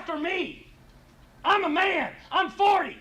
after me. I'm a man. I'm 40.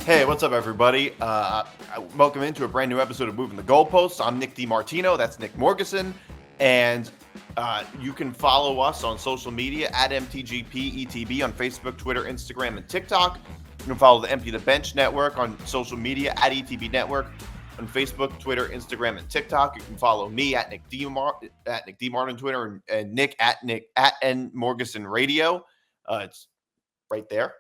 Hey, what's up, everybody? Welcome into a brand new episode of Moving the Goalposts. I'm Nick DiMartino. That's Nick Morgasen. And you can follow us on social media at MTGP ETB on Facebook, Twitter, Instagram, and TikTok. You can follow the Empty the Bench Network on social media at ETB Network on Facebook, Twitter, Instagram, and TikTok. You can follow me at Nick DiMart on Twitter and Nick at N Morgasen Radio. It's right there.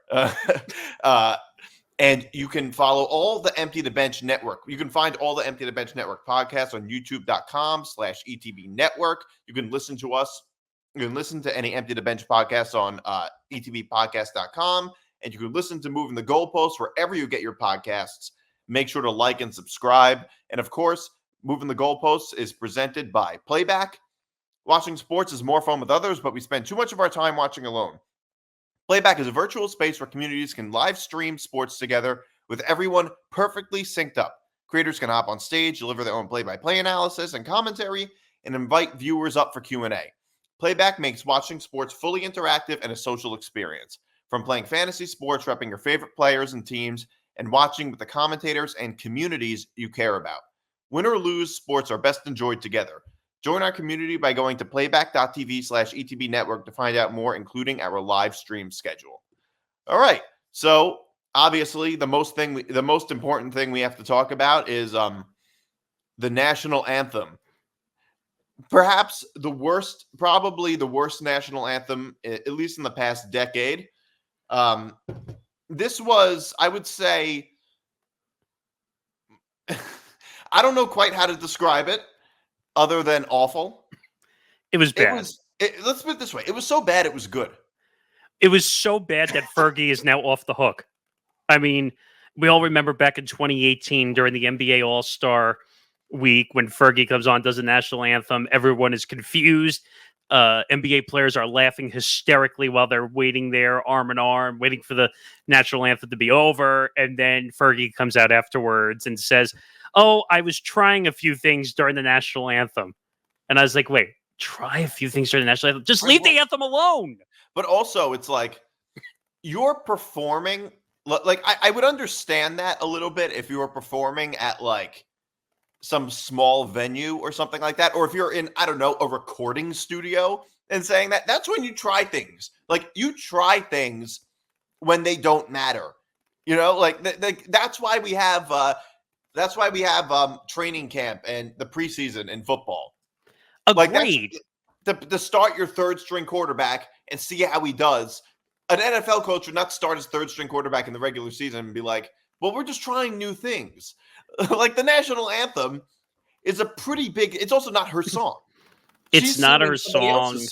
And you can follow all the Empty the Bench Network. You can find all the Empty the Bench Network podcasts on youtube.com/ETB Network. You can listen to us. You can listen to any Empty the Bench podcasts on etbpodcast.com. And you can listen to Moving the Goalposts wherever you get your podcasts. Make sure to like and subscribe. And of course, Moving the Goalposts is presented by Playback. Watching sports is more fun with others, but we spend too much of our time watching alone. Playback is a virtual space where communities can live stream sports together with everyone perfectly synced up. Creators can hop on stage, deliver their own play-by-play analysis and commentary, and invite viewers up for Q&A. Playback makes watching sports fully interactive and a social experience. From playing fantasy sports, repping your favorite players and teams, and watching with the commentators and communities you care about. Win or lose, sports are best enjoyed together. Join our community by going to playback.tv/ETB Network to find out more, including our live stream schedule. All right. So obviously the most important thing we have to talk about is the national anthem. Perhaps probably the worst national anthem, at least in the past decade. This was, I would say, I don't know quite how to describe it. Other than awful. It was bad. Let's put it this way. It was so bad, it was good. It was so bad that Fergie is now off the hook. I mean, we all remember back in 2018 during the NBA All-Star week when Fergie comes on, does the national anthem. Everyone is confused. NBA players are laughing hysterically while they're waiting there arm in arm, waiting for the national anthem to be over. And then Fergie comes out afterwards and says, "Oh, I was trying a few things during the national anthem." And I was like, wait, try a few things during the national anthem? Just leave the anthem alone. But also, it's like, you're performing, like, I would understand that a little bit if you were performing at, like, some small venue or something like that. Or if you're in, I don't know, a recording studio and saying that, that's when you try things. Like, you try things when they don't matter. You know, like that's why we have... That's why we have training camp and the preseason in football. Agreed. Like to start your third-string quarterback and see how he does. An NFL coach would not start his third-string quarterback in the regular season and be like, well, we're just trying new things. Like, the national anthem is a pretty big... It's also not her song. It's not her song.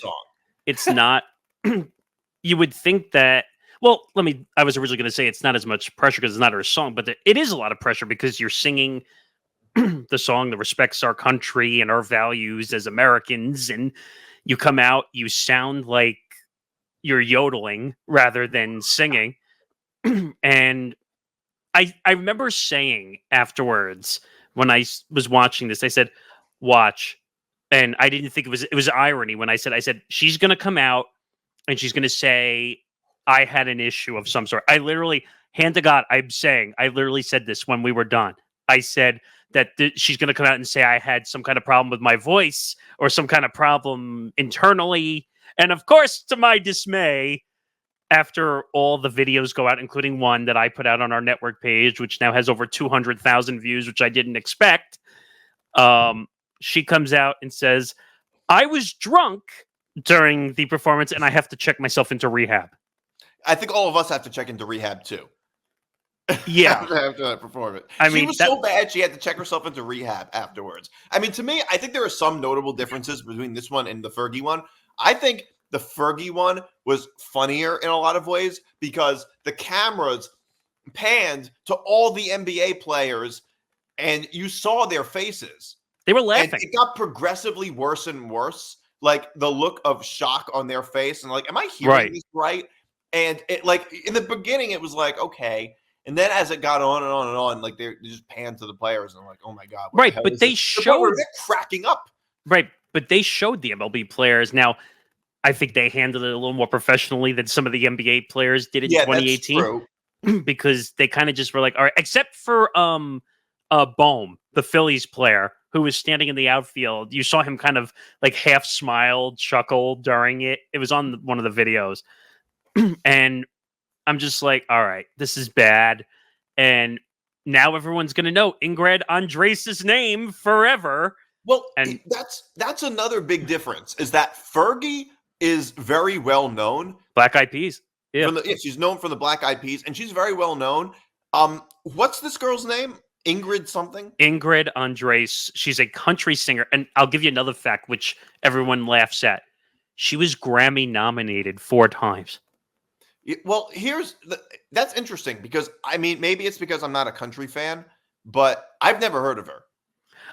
It's not... You would think that... Well, I was originally going to say it's not as much pressure because it's not her song, but it is a lot of pressure because you're singing the song that respects our country and our values as Americans. And you come out, you sound like you're yodeling rather than singing. And I remember saying afterwards when I was watching this, I said, watch. And I didn't think it was irony when I said, she's going to come out and she's going to say, I had an issue of some sort. I literally, hand to God, I literally said this when we were done. I said that she's going to come out and say I had some kind of problem with my voice or some kind of problem internally. And of course, to my dismay, after all the videos go out, including one that I put out on our network page, which now has over 200,000 views, which I didn't expect, she comes out and says, I was drunk during the performance and I have to check myself into rehab. I think all of us have to check into rehab too. Yeah. after that performance. She was so bad she had to check herself into rehab afterwards. I mean, to me, I think there are some notable differences between this one and the Fergie one. I think the Fergie one was funnier in a lot of ways because the cameras panned to all the NBA players and you saw their faces. They were laughing. And it got progressively worse and worse. Like the look of shock on their face and like, am I hearing this right? And it like in the beginning, it was like, okay. And then as it got on and on and on, like they just panned to the players and I'm like, oh my God. Right. But they showed cracking up. Right. But they showed the MLB players. Now, I think they handled it a little more professionally than some of the NBA players did in 2018. That's true. Because they kind of just were like, all right, except for Bohm, the Phillies player who was standing in the outfield. You saw him kind of like half smiled, chuckled during it. It was on one of the videos. And I'm just like, all right, this is bad. And now everyone's going to know Ingrid Andres' name forever. Well, and that's another big difference is that Fergie is very well known. Black Eyed Peas. Yeah. She's known for the Black Eyed Peas, and she's very well known. What's this girl's name? Ingrid something? Ingrid Andres. She's a country singer. And I'll give you another fact, which everyone laughs at. She was Grammy nominated 4 times. Well, that's interesting because, I mean, maybe it's because I'm not a country fan, but I've never heard of her.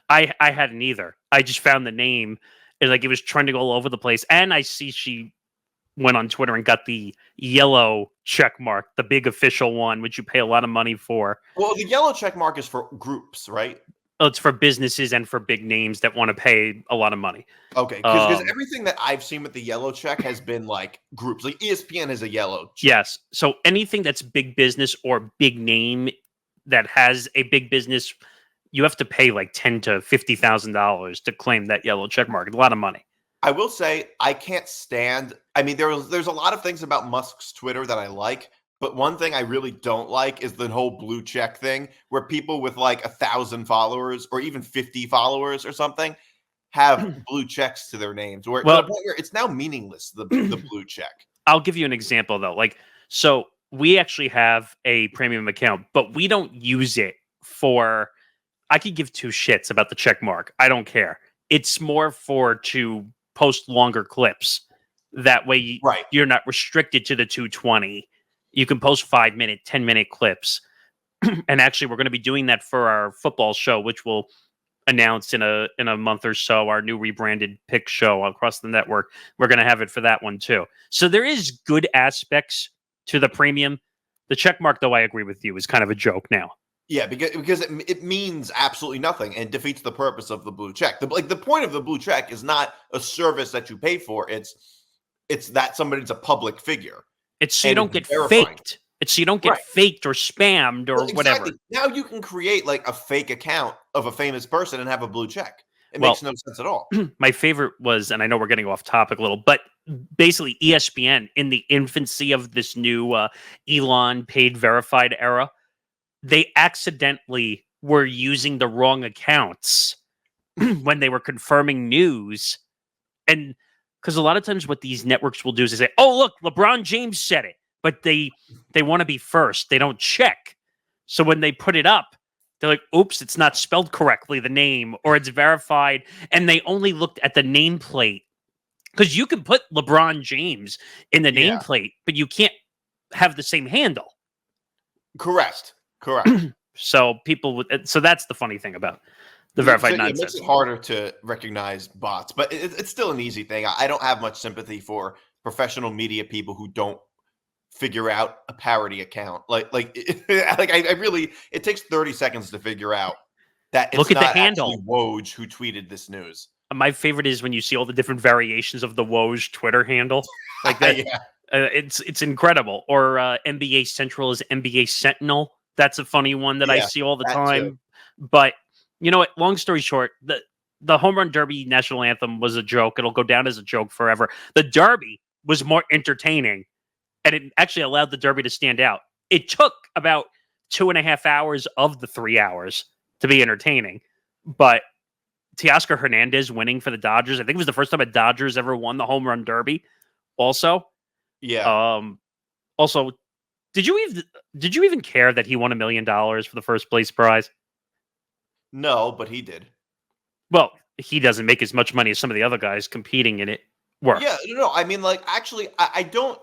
I hadn't either. I just found the name and like it was trending all over the place. And I see she went on Twitter and got the yellow check mark, the big official one, which you pay a lot of money for. Well, the yellow check mark is for groups, right? Oh, it's for businesses and for big names that want to pay a lot of money. Okay, because everything that I've seen with the yellow check has been like groups. Like ESPN has a yellow check. Yes. So anything that's big business or big name that has a big business, you have to pay like $10,000 to $50,000 to claim that yellow check mark. It's a lot of money. I will say I can't stand. I mean, there's a lot of things about Musk's Twitter that I like, but one thing I really don't like is the whole blue check thing, where people with like 1,000 followers or even 50 followers or something have blue checks to their names. Where it's now meaningless. The blue check. I'll give you an example though. Like, so we actually have a premium account, but we don't use it for. I could give 2 shits about the check mark. I don't care. It's more to post longer clips. That way, you're not restricted to the 220. You can post 5-minute, 10-minute clips. And actually, we're going to be doing that for our football show, which we'll announce in a month or so. Our new rebranded pick show across the network. We're going to have it for that one too. So there is good aspects to the premium. The check mark, though, I agree with you, is kind of a joke now. Yeah, because it means absolutely nothing and defeats the purpose of the blue check. The point of the blue check is not a service that you pay for. It's that somebody's a public figure. It's so you don't get faked. It's so you don't get faked or spammed or whatever. Now you can create like a fake account of a famous person and have a blue check. It makes no sense at all. My favorite was, and I know we're getting off topic a little, but basically ESPN in the infancy of this new Elon paid verified era, they accidentally were using the wrong accounts when they were confirming news. And because a lot of times what these networks will do is they say, oh, look, LeBron James said it. But they want to be first. They don't check. So when they put it up, they're like, oops, it's not spelled correctly, the name, or it's verified. And they only looked at the nameplate. Because you can put LeBron James in the nameplate, but you can't have the same handle. Correct. So so that's the funny thing about the verified nonsense. It makes it harder to recognize bots, but it's still an easy thing. I don't have much sympathy for professional media people who don't figure out a parody account. Like I really, it takes 30 seconds to figure out that it's Look at not the handle. actually Woj who tweeted this news. My favorite is when you see all the different variations of the Woj Twitter handle. Like that. It's incredible. Or NBA Central is NBA Sentinel. That's a funny one that I see all the time. Too. But you know what? Long story short, the Home Run Derby national anthem was a joke. It'll go down as a joke forever. The Derby was more entertaining. and it actually allowed the Derby to stand out. It took about 2.5 hours of the 3 hours to be entertaining, but Teoscar Hernandez winning for the Dodgers, I think it was the first time a Dodgers ever won the home run derby. Also, also, did you even care that he won $1 million for the first place prize? No, but he did. Well, he doesn't make as much money as some of the other guys competing in it. Yeah, no. I mean, like, actually, I don't.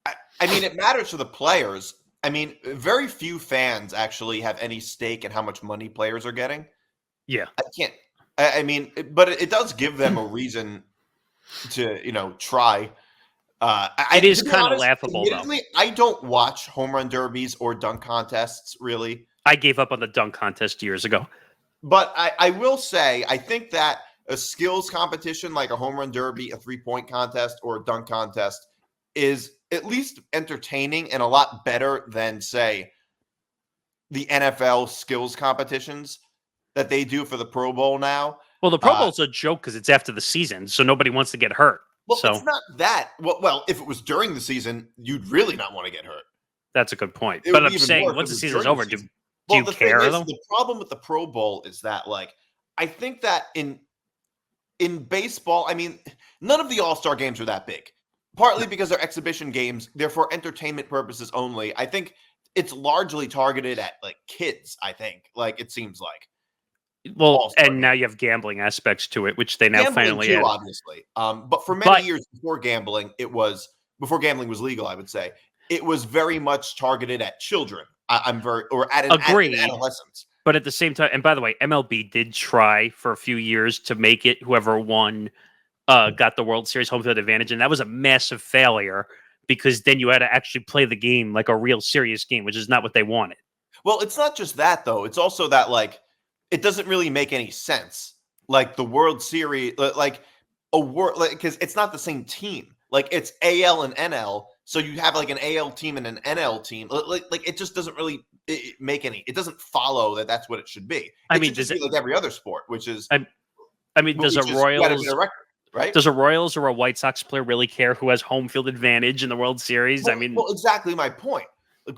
I mean, it matters to the players. I mean, very few fans actually have any stake in how much money players are getting. Yeah, I can't. I mean, but it does give them a reason to, try. it is kind of laughable, though. I don't watch home run derbies or dunk contests, really. I gave up on the dunk contest years ago. But I will say, I think that a skills competition like a home run derby, a 3-point contest, or a dunk contest is at least entertaining and a lot better than, say, the NFL skills competitions that they do for the Pro Bowl now. Well, the Pro Bowl's a joke because it's after the season, so nobody wants to get hurt. Well, it's not that. Well, if it was during the season, you'd really not want to get hurt. That's a good point. But I'm saying, once the season's over, do you care, though? The problem with the Pro Bowl is that, like, I think that in baseball, I mean, none of the All-Star games are that big. Partly because they're exhibition games, they're for entertainment purposes only. I think it's largely targeted at, like, kids, I think. Like, it seems like. Well, and now you have gambling aspects to it, which they now finally add. Obviously. But for many years before gambling was legal, I would say, it was very much targeted at children. Or at adolescents. But at the same time, and by the way, MLB did try for a few years to make it whoever won got the World Series home field advantage, and that was a massive failure because then you had to actually play the game like a real serious game, which is not what they wanted. Well, it's not just that, though. It's also that, like, it doesn't really make any sense. Like the World Series, because it's not the same team. Like it's AL and NL, so you have like an AL team and an NL team. Like it just doesn't really make any. It doesn't follow that that's what it should be. Does it be like every other sport, which is? Does a Royals record, right? Does a Royals or a White Sox player really care who has home field advantage in the World Series? Well, exactly my point.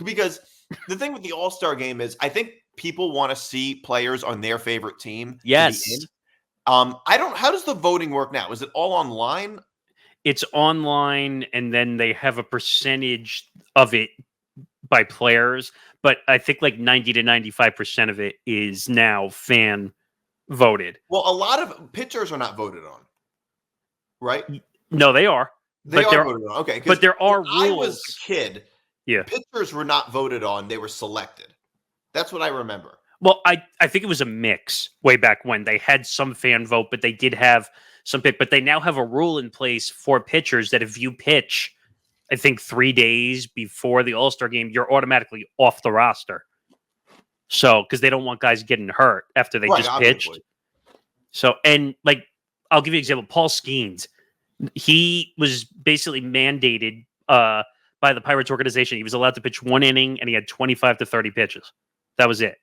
Because the thing with the All-Star game is, I think people want to see players on their favorite team. Yes. How does the voting work now? Is it all online? It's online, and then they have a percentage of it by players. But I think like 90 to 95% of it is now fan voted. Well, a lot of pitchers are not voted on, right? No, they are. They are voted on. Okay. But there are rules. I was a kid. Yeah. Pitchers were not voted on. They were selected. That's what I remember. Well, I think it was a mix way back when. They had some fan vote, but they did have some pick. But they now have a rule in place for pitchers that if you pitch, I think 3 days before the All-Star game, you're automatically off the roster. So, because they don't want guys getting hurt after they just pitched. So, and like, I'll give you an example. Paul Skeens, he was basically mandated by the Pirates organization. He was allowed to pitch 1 inning, and he had 25 to 30 pitches. That was it.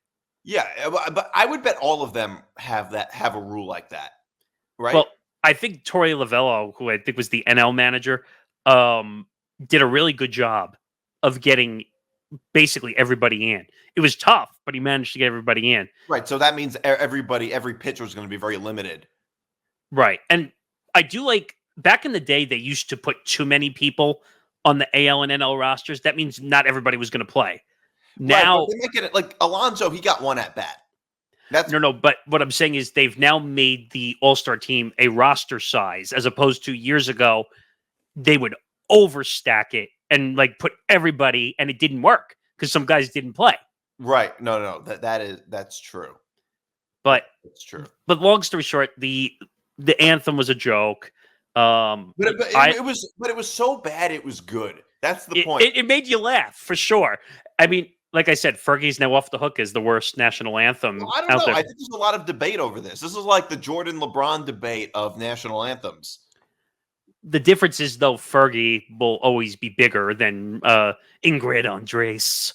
Yeah, but I would bet all of them have a rule like that, right? Well, I think Torey Lovello, who I think was the NL manager, did a really good job of getting basically everybody in. It was tough, but he managed to get everybody in. Right, so that means every pitcher is going to be very limited. Right, and I do like, back in the day, they used to put too many people on the AL and NL rosters. That means not everybody was going to play. Now, they make it like Alonso, he got 1 at bat. No, but what I'm saying is they've now made the All-Star team a roster size, as opposed to years ago, they would overstack it and like put everybody, and it didn't work because some guys didn't play. Right. No, that's true. But it's true. But long story short, the anthem was a joke. It was so bad it was good. That's the point. It made you laugh for sure. I mean, like I said, Fergie's now off the hook as the worst national anthem. Well, I don't know. I think there's a lot of debate over this. This is like the Jordan LeBron debate of national anthems. The difference is, though, Fergie will always be bigger than Ingrid Andress.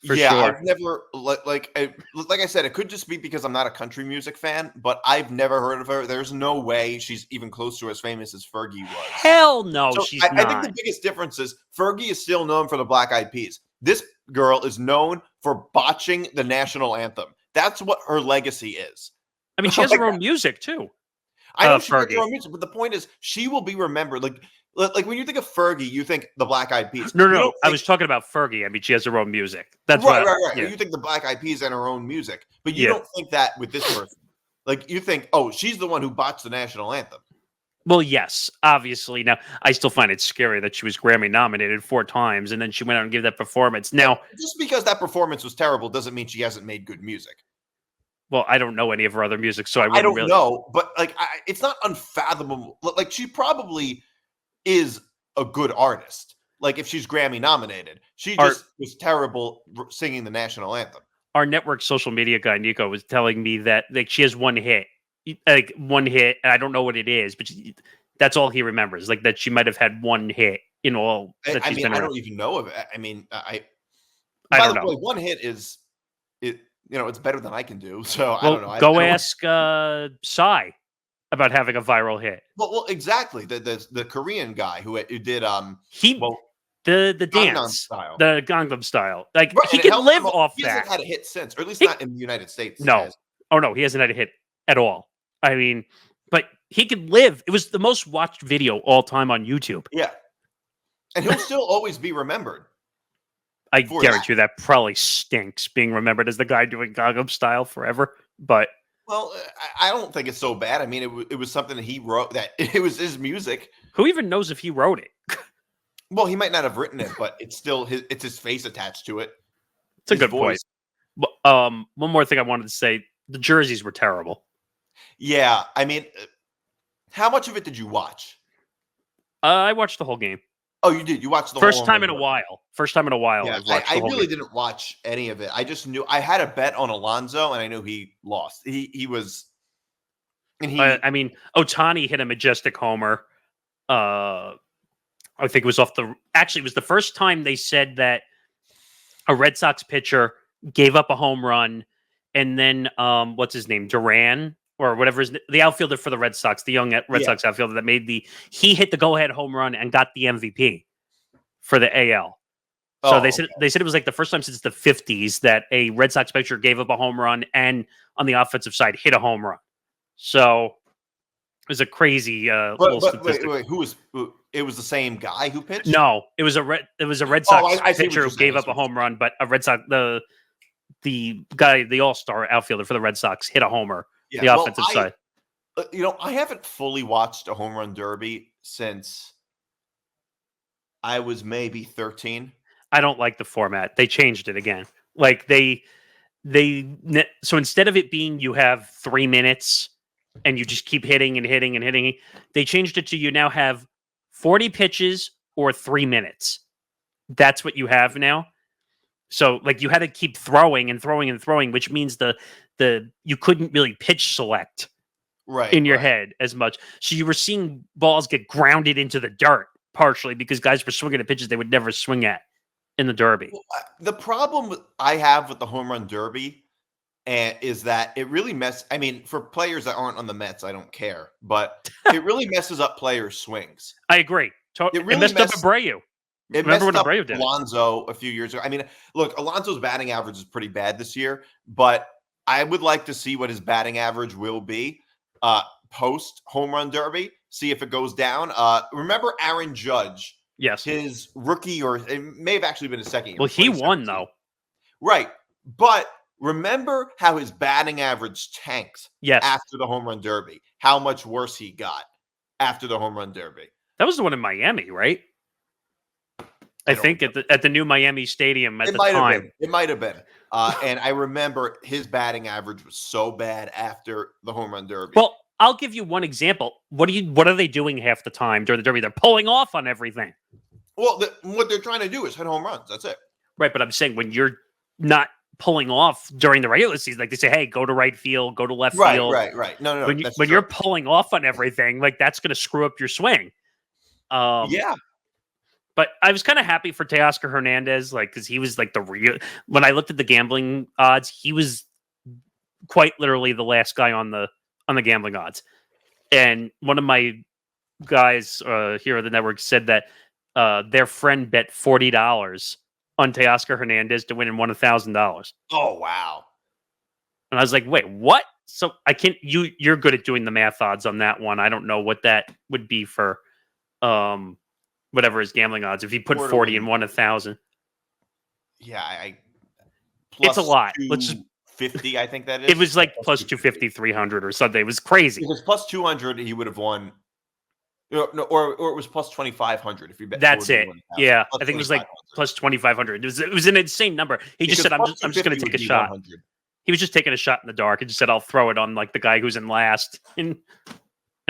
For yeah, sure. I've never like I said, it could just be because I'm not a country music fan, but I've never heard of her. There's no way she's even close to as famous as Fergie was. Hell no, So she's I not. think the biggest difference is Fergie is still known for the Black Eyed Peas. This girl is known for botching the national anthem. That's what her legacy is. I mean, she has her own music too. I know she has Fergie. her own music, but the point is, she will be remembered. Like when you think of Fergie, you think the Black Eyed Peas. No. I was talking about Fergie. I mean, she has her own music. That's right. Yeah. You think the Black Eyed Peas and her own music, but you don't think that with this person. Like you think, oh, she's the one who botched the national anthem. Well, yes, obviously. Now, I still find it scary that she was Grammy nominated 4 times, and then she went out and gave that performance. Now, just because that performance was terrible doesn't mean she hasn't made good music. Well, I don't know any of her other music, so I don't know, but like, it's not unfathomable. Like, she probably is a good artist. Like, if she's Grammy nominated, she just was terrible singing the national anthem. Our network social media guy Nico was telling me that like she has one hit, and I don't know what it is, but that's all he remembers. Like that she might have had one hit in all. That she's been I around. don't even know of it. I mean, I by don't the know. way, one hit is it. You know, it's better than I can do. So well, I don't know. Go ask Psy about having a viral hit. Well, exactly. The Korean guy who did the dance style, the Gangnam Style. Like right, he could live off he that. He hasn't had a hit since, or at least not in the United States. No. Oh no, he hasn't had a hit at all. I mean, but he could live. It was the most watched video all time on YouTube. Yeah, and he'll still always be remembered. I guarantee you that probably stinks being remembered as the guy doing Gangnam Style forever. But well, I don't think it's so bad. I mean, it was something that he wrote. That it was his music. Who even knows if he wrote it? Well, he might not have written it, but it's still his face attached to it. It's a good point. One more thing I wanted to say: the jerseys were terrible. Yeah, I mean, how much of it did you watch? I watched the whole game. Oh, you did. You watched the first time in a while. First time in a while. Yeah, I really didn't watch any of it. I just knew I had a bet on Alonso, and I knew he lost. He was, and he. I mean, Ohtani hit a majestic homer. I think it was Actually, it was the first time they said that a Red Sox pitcher gave up a home run, and then what's his name, Duran or whatever the outfielder for the Red Sox, the young Red Sox outfielder that he hit the go-ahead home run and got the MVP for the AL. So they said it was like the first time since the 50s that a Red Sox pitcher gave up a home run and on the offensive side hit a home run. So it was a crazy little statistic. Wait, it was the same guy who pitched? No, it was a Red Sox pitcher who gave up a home run, but a Red Sox the guy, the all-star outfielder for the Red Sox hit a homer. Yeah, the offensive side. I haven't fully watched a home run derby since I was maybe 13. I don't like the format. They changed it again. Like so instead of it being you have 3 minutes and you just keep hitting and hitting and hitting, they changed it to you now have 40 pitches or 3 minutes. That's what you have now. So like you had to keep throwing and throwing and throwing, which means you couldn't really pitch select in your head as much. So you were seeing balls get grounded into the dirt partially because guys were swinging at pitches they would never swing at in the derby. Well, the problem I have with the home run derby is that it really I mean, for players that aren't on the Mets, I don't care, but it really messes up players' swings. I agree. It messed up Abreu. Remember when Abreu did Alonso a few years ago? I mean, look, Alonso's batting average is pretty bad this year, but I would like to see what his batting average will be post home run derby. See if it goes down. Remember Aaron Judge? Yes. His rookie, or it may have actually been his second year. Well, he won though. Right, but remember how his batting average tanked after the home run derby? How much worse he got after the home run derby? That was the one in Miami, right? I think at the new Miami Stadium at the time. It might have been. And I remember his batting average was so bad after the home run derby. Well, I'll give you one example. What are they doing half the time during the derby? They're pulling off on everything. Well, what they're trying to do is hit home runs. That's it. Right, but I'm saying when you're not pulling off during the regular season, like they say, hey, go to right field, go to left field. Right. No. When you're pulling off on everything, like that's going to screw up your swing. Yeah. But I was kind of happy for Teoscar Hernandez, like, because he was like the real. When I looked at the gambling odds, he was quite literally the last guy on the gambling odds. And one of my guys here at the network said that their friend bet $40 on Teoscar Hernandez to win and won $1,000. Oh wow! And I was like, wait, what? So I can't. You're good at doing the math odds on that one. I don't know what that would be for whatever his gambling odds. If he put 40 and won 1,000. Yeah, I it's a lot. Let's just 50. I think that is. It was like plus 250, 300 or something. It was crazy. If it was plus 200, he would have won. No, or it was plus 2,500 if you bet. That's it. Yeah, I think it was like plus 2,500. It was an insane number. He just said, "I'm just going to take a shot." 100. He was just taking a shot in the dark and just said, "I'll throw it on like the guy who's in last." And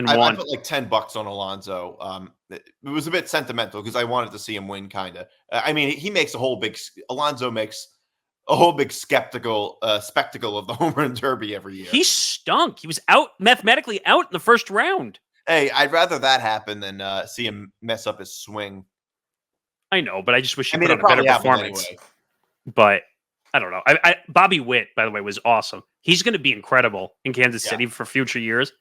I won. put like $10 on Alonso. It was a bit sentimental because I wanted to see him win. Kind of. I mean, he makes Alonso makes a whole big spectacle of the home run derby every year. He stunk. He was mathematically out in the first round. Hey, I'd rather that happen than see him mess up his swing. I know, but I just wish he put on a better performance. Anyway. But I don't know. Bobby Witt, by the way, was awesome. He's going to be incredible in Kansas City for future years.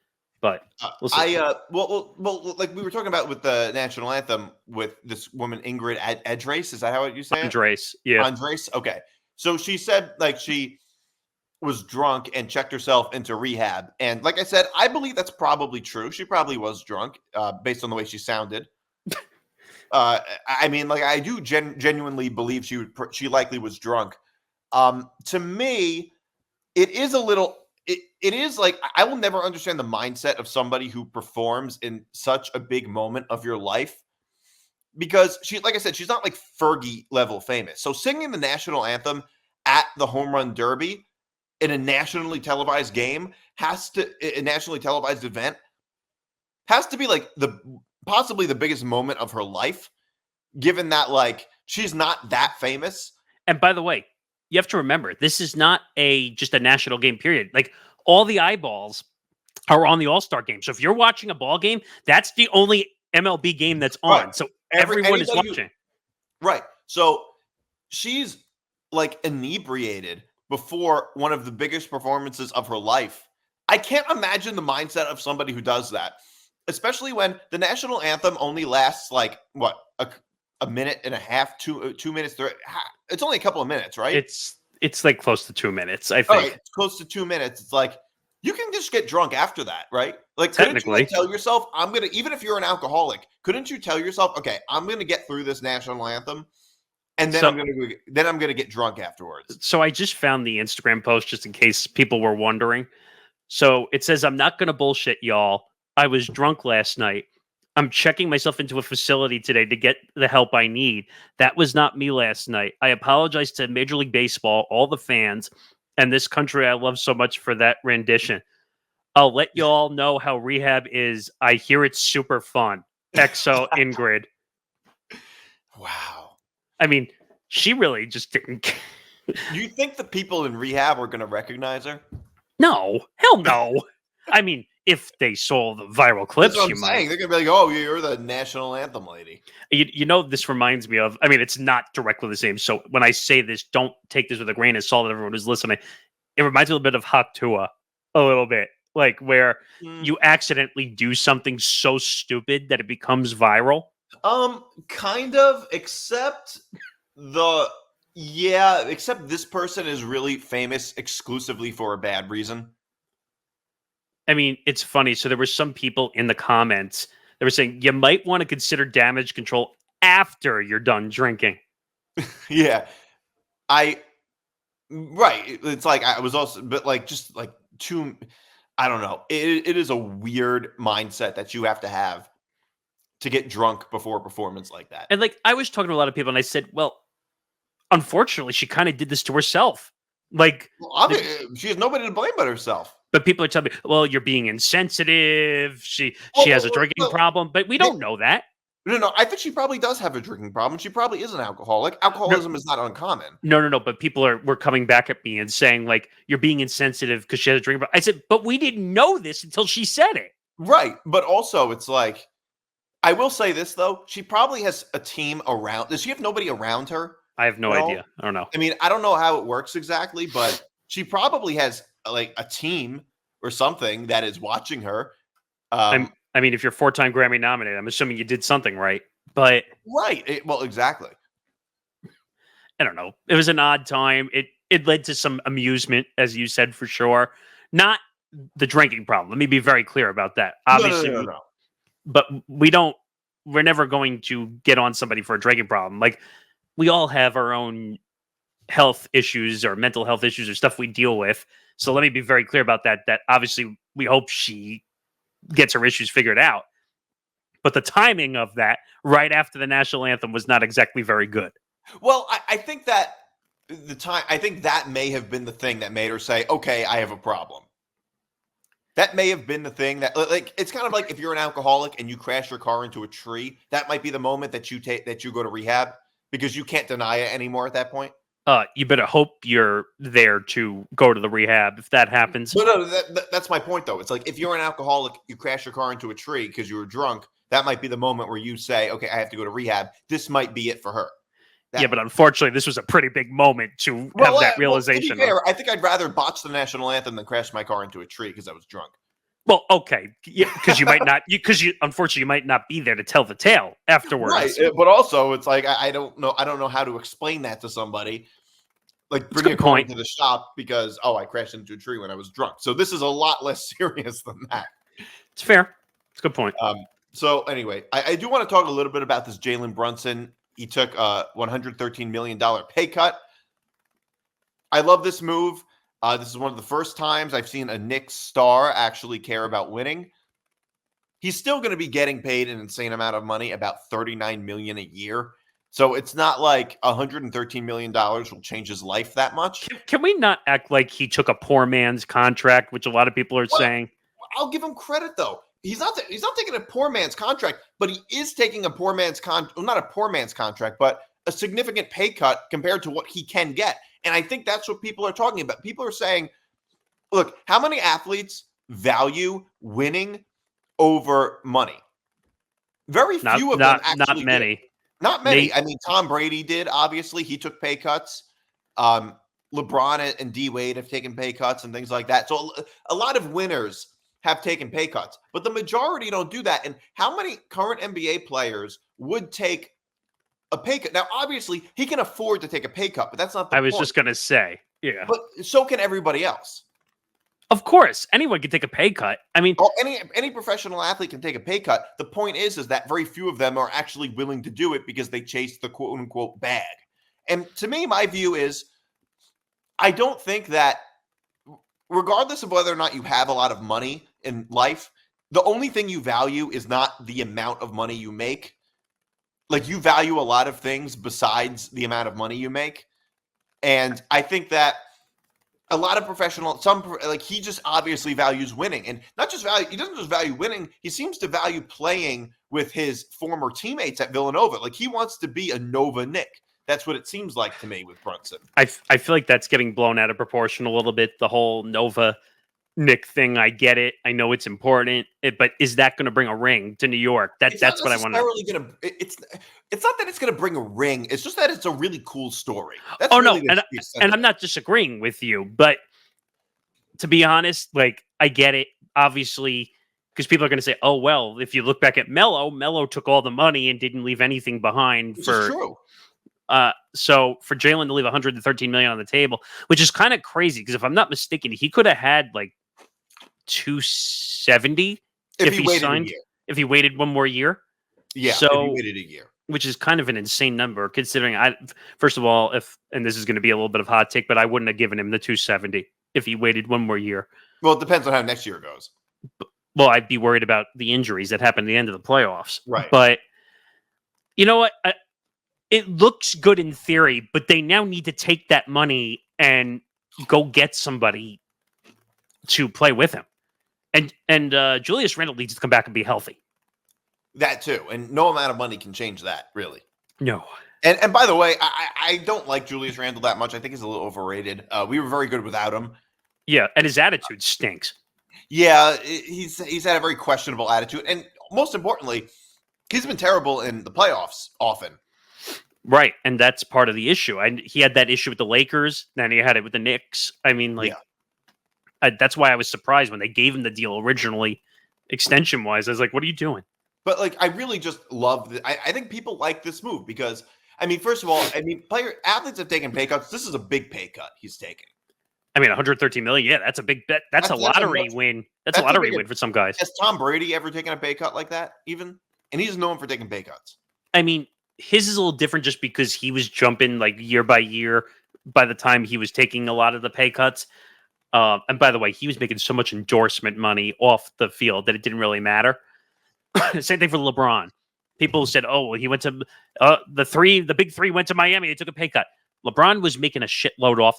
But we'll see. Well, like we were talking about with the national anthem with this woman Ingrid Edrace. Is that how you say it? Andrace, yeah. Andrace. Okay, so she said like she was drunk and checked herself into rehab. And like I said, I believe that's probably true. She probably was drunk based on the way she sounded. I mean, like I do genuinely believe she likely was drunk. To me, it is a little, it is like, I will never understand the mindset of somebody who performs in such a big moment of your life because like I said, she's not like Fergie level famous. So singing the national anthem at the home run derby in a nationally televised game a nationally televised event has to be like possibly the biggest moment of her life, given that like she's not that famous. And by the way, you have to remember, this is not just a national game period. Like all the eyeballs are on the All-Star game. So if you're watching a ball game, that's the only MLB game that's on. Right. So everyone is watching. Right. So she's like inebriated before one of the biggest performances of her life. I can't imagine the mindset of somebody who does that, especially when the national anthem only lasts like what a minute and a half, 2 minutes. It's only a couple of minutes, right? It's like close to 2 minutes. I think it's close to 2 minutes. It's like you can just get drunk after that, right? Like technically, couldn't you tell yourself, even if you're an alcoholic, couldn't you tell yourself, okay, I'm gonna get through this national anthem, and then I'm gonna get drunk afterwards. So I just found the Instagram post just in case people were wondering. So it says, "I'm not gonna bullshit y'all. I was drunk last night. I'm checking myself into a facility today to get the help I need. That was not me last night. I apologize to Major League Baseball, all the fans, and this country I love so much for that rendition. I'll let y'all know how rehab is. I hear it's super fun. XO Ingrid." Wow. I mean, she really just didn't. You think the people in rehab are going to recognize her? No. Hell no. I mean, if they saw the viral clips, that's what I'm saying. They're going to be like, oh, you're the national anthem lady. You know, this reminds me of, I mean, it's not directly the same. So when I say this, don't take this with a grain of salt, everyone who's listening. It reminds me a little bit of Haktua, a little bit. Like where you accidentally do something so stupid that it becomes viral. Kind of, except this person is really famous exclusively for a bad reason. I mean, it's funny. So there were some people in the comments that were saying you might want to consider damage control after you're done drinking. Yeah. Right. It's like I was also, but like just like I don't know. It is a weird mindset that you have to get drunk before a performance like that. And like I was talking to a lot of people and I said, well, unfortunately, she kind of did this to herself. Like, she has nobody to blame but herself. But people are telling me, well, you're being insensitive. She has a drinking problem, but we don't know that. No. I think she probably does have a drinking problem. She probably is an alcoholic. Alcoholism is not uncommon. No. But people were coming back at me and saying, like, you're being insensitive because she has a drinking problem. I said, but we didn't know this until she said it. Right. But also, it's like, I will say this, though. She probably has a team around. Does she have nobody around her? I have no idea. I don't know. I mean, I don't know how it works exactly, but she probably has like a team or something that is watching her. I mean, if you're 4-time Grammy nominated, I'm assuming you did something right. But right. Well, exactly. I don't know. It was an odd time. It led to some amusement, as you said, for sure. Not the drinking problem. Let me be very clear about that. Obviously, No. But we're never going to get on somebody for a drinking problem. Like, we all have our own health issues or mental health issues or stuff we deal with. So let me be very clear about that obviously we hope she gets her issues figured out. But the timing of that right after the national anthem was not exactly very good. Well, I think that I think that may have been the thing that made her say, okay, I have a problem. That may have been the thing that, like, it's kind of like if you're an alcoholic and you crash your car into a tree, that might be the moment that you go to rehab because you can't deny it anymore at that point. You better hope you're there to go to the rehab if that happens. No, that's my point, though. It's like if you're an alcoholic, you crash your car into a tree because you were drunk, that might be the moment where you say, okay, I have to go to rehab. This might be it for her. Yeah, but unfortunately, this was a pretty big moment to have that realization. Well, to be fair, I think I'd rather botch the national anthem than crash my car into a tree because I was drunk. Well, okay, because you might not, unfortunately, you might not be there to tell the tale afterwards. Right, but also it's like I don't know how to explain that to somebody. Like bring a car into the shop because I crashed into a tree when I was drunk. So this is a lot less serious than that. It's fair. It's a good point. So anyway, I do want to talk a little bit about this Jalen Brunson. He took a $113 million pay cut. I love this move. This is one of the first times I've seen a Knicks star actually care about winning. He's still going to be getting paid an insane amount of money, about $39 million a year. So it's not like $113 million will change his life that much. Can we not act like he took a poor man's contract, which a lot of people are saying? I'll give him credit, though. He's not taking a poor man's contract, but he is taking a poor man's not a poor man's contract, but a significant pay cut compared to what he can get. And I think that's what people are talking about. People are saying, look, how many athletes value winning over money? Very few of them actually. Not many. Not many. I mean, Tom Brady did, obviously. He took pay cuts. LeBron and D Wade have taken pay cuts and things like that. So a lot of winners have taken pay cuts, but the majority don't do that. And how many current NBA players would take a pay cut? Now, obviously, he can afford to take a pay cut, but that's not the point. I was just going to say, yeah. But so can everybody else. Of course, anyone can take a pay cut. I mean, any professional athlete can take a pay cut. The point is that very few of them are actually willing to do it because they chase the quote unquote bag. And to me, my view is, I don't think that regardless of whether or not you have a lot of money in life, the only thing you value is not the amount of money you make. Like, you value a lot of things besides the amount of money you make. And I think that a lot of he just obviously values winning, and he doesn't just value winning. He seems to value playing with his former teammates at Villanova. Like, he wants to be a Nova Knick. That's what it seems like to me with Brunson. I feel like that's getting blown out of proportion a little bit. The whole Nova Knick thing. I get it. I know it's important, but is that going to bring a ring to New York? That's what I want to know. It's not that it's going to bring a ring. It's just that it's a really cool story. That's no, and I'm not disagreeing with you, but to be honest, like, I get it. Obviously, because people are going to say, "Oh well, if you look back at Melo took all the money and didn't leave anything behind." Which is true. So for Jalen to leave $113 million on the table, which is kind of crazy, because if I'm not mistaken, he could have had like $270 if he signed, if he waited one more year. Yeah, so, if he waited a year, which is kind of an insane number considering first of all, and this is going to be a little bit of a hot take, but I wouldn't have given him the 270 if he waited one more year. Well, it depends on how next year goes. Well, I'd be worried about the injuries that happened at the end of the playoffs. Right. But you know what? It looks good in theory, but they now need to take that money and go get somebody to play with him. And Julius Randle needs to come back and be healthy. That too. And no amount of money can change that, really. No. And by the way, I don't like Julius Randle that much. I think he's a little overrated. We were very good without him. Yeah, and his attitude stinks. Yeah, he's had a very questionable attitude. And most importantly, He's been terrible in the playoffs often. Right, and that's part of the issue. And he had that issue with the Lakers, then he had it with the Knicks. I mean, that's why I was surprised when they gave him the deal originally, extension-wise. I was like, what are you doing? But, like, I really just love – I think people like this move because, I mean, first of all, athletes have taken pay cuts. This is a big pay cut he's taking. I mean, $113 million, yeah, that's a big bet. That's a lottery win. That's a lottery win for some guys. Has Tom Brady ever taken a pay cut like that, even? And he's known for taking pay cuts. I mean, his is a little different just because he was jumping like year by year by the time he was taking a lot of the pay cuts. And by the way, he was making so much endorsement money off the field that it didn't really matter. Same thing for LeBron. People said, oh, well, he went to the big three went to Miami. They took a pay cut. LeBron was making a shitload off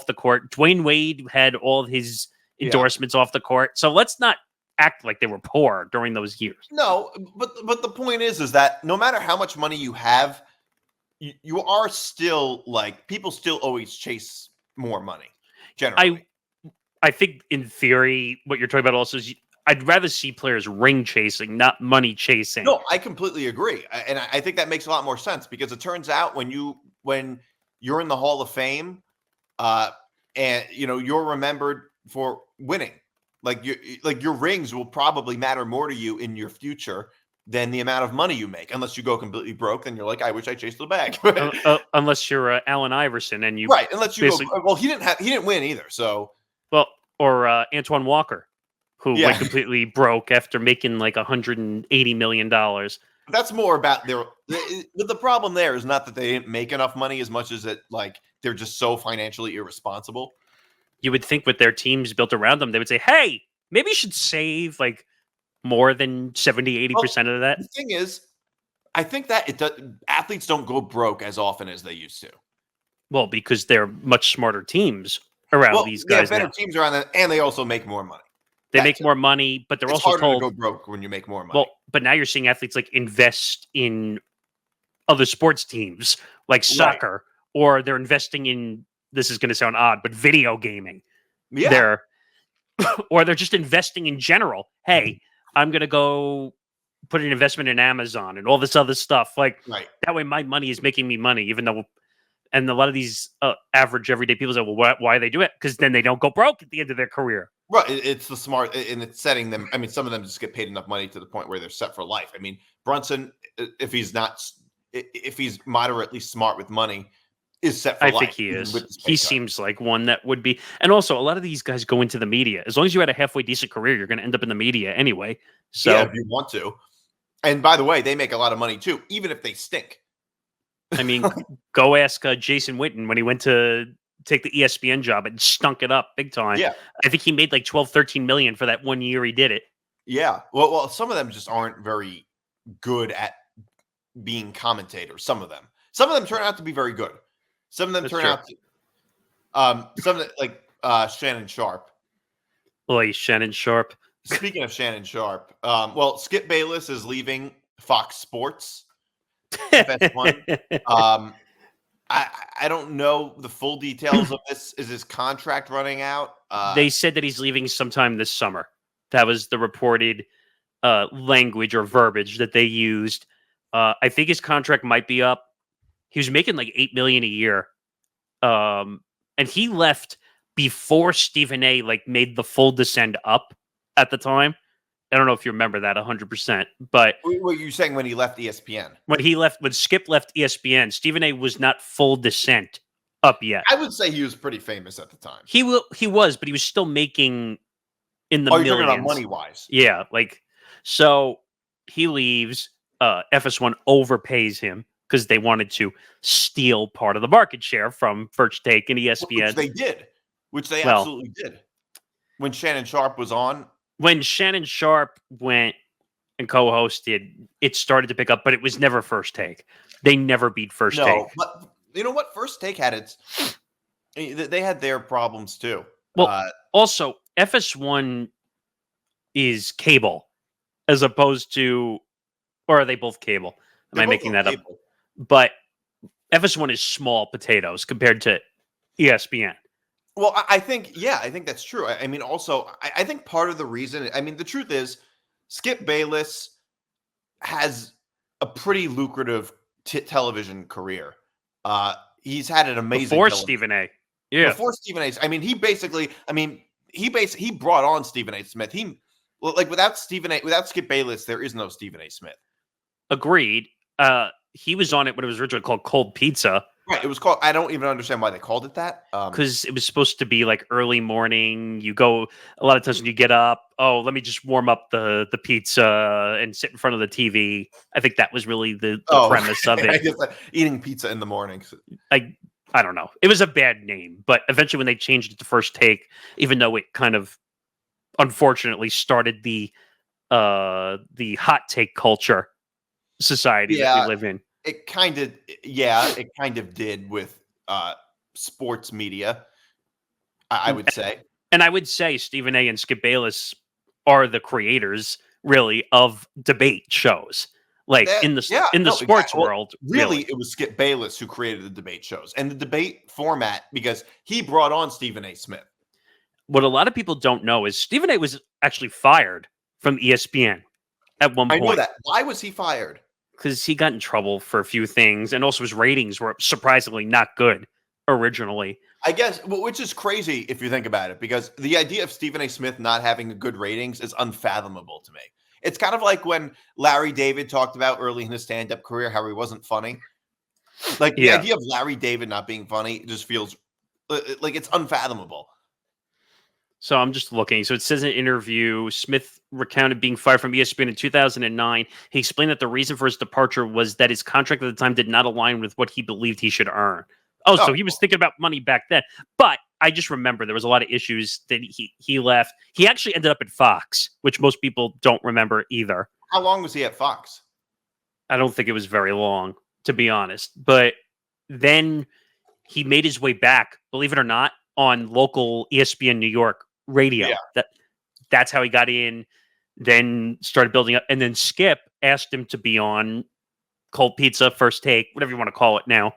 the court. Dwayne Wade had all of his endorsements off the court. So let's not act like they were poor during those years. No, but the point is that no matter how much money you have, you are still like people still always chase more money. Generally, I think in theory, what you're talking about also is I'd rather see players ring chasing, not money chasing. No, I completely agree, and I think that makes a lot more sense because it turns out when you're in the Hall of Fame, and you're remembered for winning. Like your rings will probably matter more to you in your future than the amount of money you make. Unless you go completely broke, then you're like, I wish I chased the bag. Unless you're Allen Iverson and you Unless you go, well, he didn't win either. So or Antoine Walker, who went completely broke after making like $180 million. That's more about the problem there is not that they didn't make enough money as much as that like they're just so financially irresponsible. You would think with their teams built around them, they would say, hey, maybe you should save like more than 70, 80% of that. The thing is, I think that athletes don't go broke as often as they used to. Well, because they're much smarter teams around these guys. Better teams around them, and they also make more money. They make more money, but they're also told to go broke when you make more money. Well, but now you're seeing athletes like invest in other sports teams like soccer, or they're investing in, this is going to sound odd, but video gaming. Yeah. Or they're just investing in general. Hey, I'm going to go put an investment in Amazon and all this other stuff. Like that way my money is making me money, even though, and a lot of these average everyday people say, well, why do they do it? Because then they don't go broke at the end of their carear. Right. It's the smart, and it's setting them. I mean, some of them just get paid enough money to the point where they're set for life. I mean, Brunson, if he's moderately smart with money, is set for life. I think he is. He seems like one that would be. And also, a lot of these guys go into the media. As long as you had a halfway decent career, you're going to end up in the media anyway. So if you want to. And by the way, they make a lot of money too, even if they stink. I mean, go ask Jason Witten when he went to take the ESPN job and stunk it up big time. Yeah. I think he made like 12, 13 million for that 1 year he did it. Yeah. Well, some of them just aren't very good at being commentators. Some of them turn out to be very good. Some of them turn out to, some of them, like Shannon Sharp. Boy, Shannon Sharp. Speaking of Shannon Sharp, Skip Bayless is leaving Fox Sports. FS1. I don't know the full details of this. Is his contract running out? They said that he's leaving sometime this summer. That was the reported language or verbiage that they used. I think his contract might be up. He was making like $8 million a year, and he left before Stephen A. made the full descend up at the time. I don't know if you remember that 100%, but what you're saying when he left ESPN? When Skip left ESPN, Stephen A. was not full descent up yet. I would say he was pretty famous at the time. He was, but he was still making in the millions. You're talking about money wise. Yeah, so he leaves. FS1 overpays him because they wanted to steal part of the market share from First Take and ESPN. Which they absolutely did. When Shannon Sharp was on. When Shannon Sharp went and co-hosted, it started to pick up, but it was never First Take. They never beat First Take. But you know what? First Take had they had their problems too. Well, also, FS1 is cable as opposed to, or are they both cable? Am I making that up? But FS1 is small potatoes compared to ESPN. Well, I think that's true. I mean, also, I think part of the reason, the truth is, Skip Bayless has a pretty lucrative television career. He's had an amazing before Stephen A. Yeah, before Stephen A. I mean, he brought on Stephen A. Smith. Without Skip Bayless, there is no Stephen A. Smith. Agreed. He was on it when it was originally called Cold Pizza. Right. It was called. I don't even understand why they called it that. Because it was supposed to be like early morning. You go a lot of times when you get up. Oh, let me just warm up the pizza and sit in front of the TV. I think that was really the premise of it. I guess eating pizza in the morning. I don't know. It was a bad name, but eventually when they changed it to First Take, even though it kind of unfortunately started the hot take culture society that we live in. It kind of did with sports media, I would say. And I would say Stephen A. and Skip Bayless are the creators, really, of debate shows. In the sports world. Really, it was Skip Bayless who created the debate shows and the debate format because he brought on Stephen A. Smith. What a lot of people don't know is Stephen A. was actually fired from ESPN at one point. I know that. Why was he fired? Because he got in trouble for a few things, and also his ratings were surprisingly not good originally. I guess, which is crazy if you think about it, because the idea of Stephen A. Smith not having good ratings is unfathomable to me. It's kind of like when Larry David talked about early in his stand-up career how he wasn't funny. The idea of Larry David not being funny just feels like it's unfathomable. So I'm just looking. So it says in an interview, Smith recounted being fired from ESPN in 2009. He explained that the reason for his departure was that his contract at the time did not align with what he believed he should earn. So he was thinking about money back then. But I just remember there was a lot of issues that he left. He actually ended up at Fox, which most people don't remember either. How long was he at Fox? I don't think it was very long, to be honest. But then he made his way back, believe it or not, on local ESPN New York radio. Yeah. That's how he got in, then started building up. And then Skip asked him to be on Cold Pizza, First Take, whatever you want to call it now.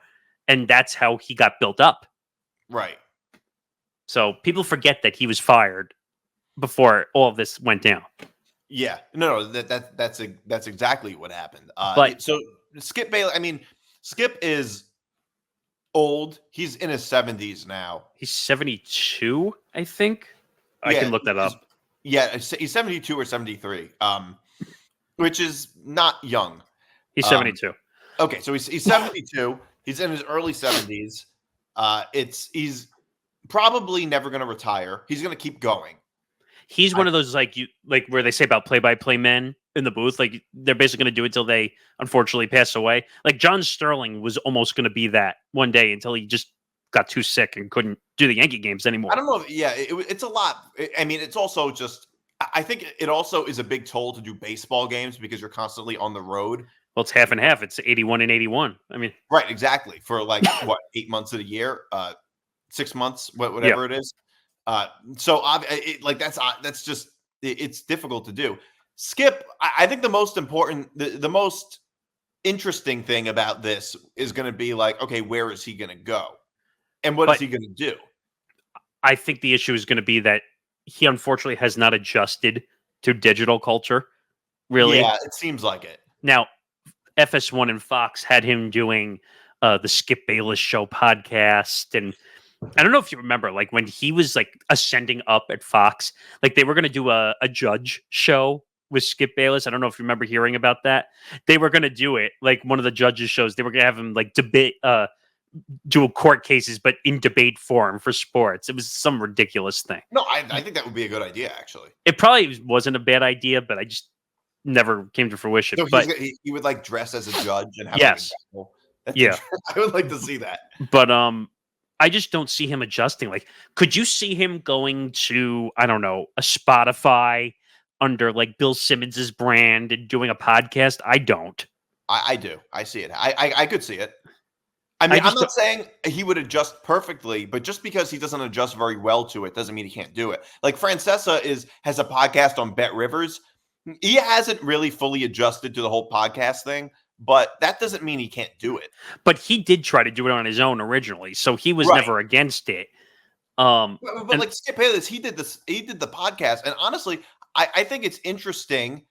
And that's how he got built up. Right. So people forget that he was fired before all of this went down. Yeah. No, that's exactly what happened. So Skip Bayless, Skip is old. He's in his 70s now. He's 72, I think. I can look that up. Yeah, he's 72 or 73, which is not young. He's 72. Okay, so he's 72. He's in his early 70s. He's probably never going to retire. He's going to keep going. He's one of those where they say about play-by-play men in the booth, like they're basically going to do it till they unfortunately pass away. Like John Sterling was almost going to be that one day until he just got too sick and couldn't do the Yankee games anymore. I don't know. It's a lot. It's also just, I think it also is a big toll to do baseball games because you're constantly on the road. Well, it's half and half. It's 81 and 81. Right, exactly. For 8 months of the year, 6 months, whatever it is. That's just, it's difficult to do. Skip, I think the most important, the most interesting thing about this is going to be okay, where is he going to go? And what is he going to do? I think the issue is going to be that he unfortunately has not adjusted to digital culture. Really? Yeah, it seems like it. Now, FS1 and Fox had him doing the Skip Bayless Show podcast. And I don't know if you remember, when he was ascending up at Fox, they were going to do a judge show with Skip Bayless. I don't know if you remember hearing about that. They were going to do it one of the judges shows. They were going to have him debate, do court cases, but in debate form for sports. It was some ridiculous thing. No, I think that would be a good idea, actually. It probably wasn't a bad idea, but I just never came to fruition. So but he would dress as a judge and have yes. Yeah. I would like to see that. But I just don't see him adjusting. Could you see him going to, I don't know, a Spotify under Bill Simmons's brand and doing a podcast? I don't. I do. I see it. I could see it. I'm not saying he would adjust perfectly, but just because he doesn't adjust very well to it doesn't mean he can't do it. Francesa has a podcast on Bet Rivers. He hasn't really fully adjusted to the whole podcast thing, but that doesn't mean he can't do it. But he did try to do it on his own originally, so he was never against it. But Skip Bayless, he did the podcast, and honestly, I think it's interesting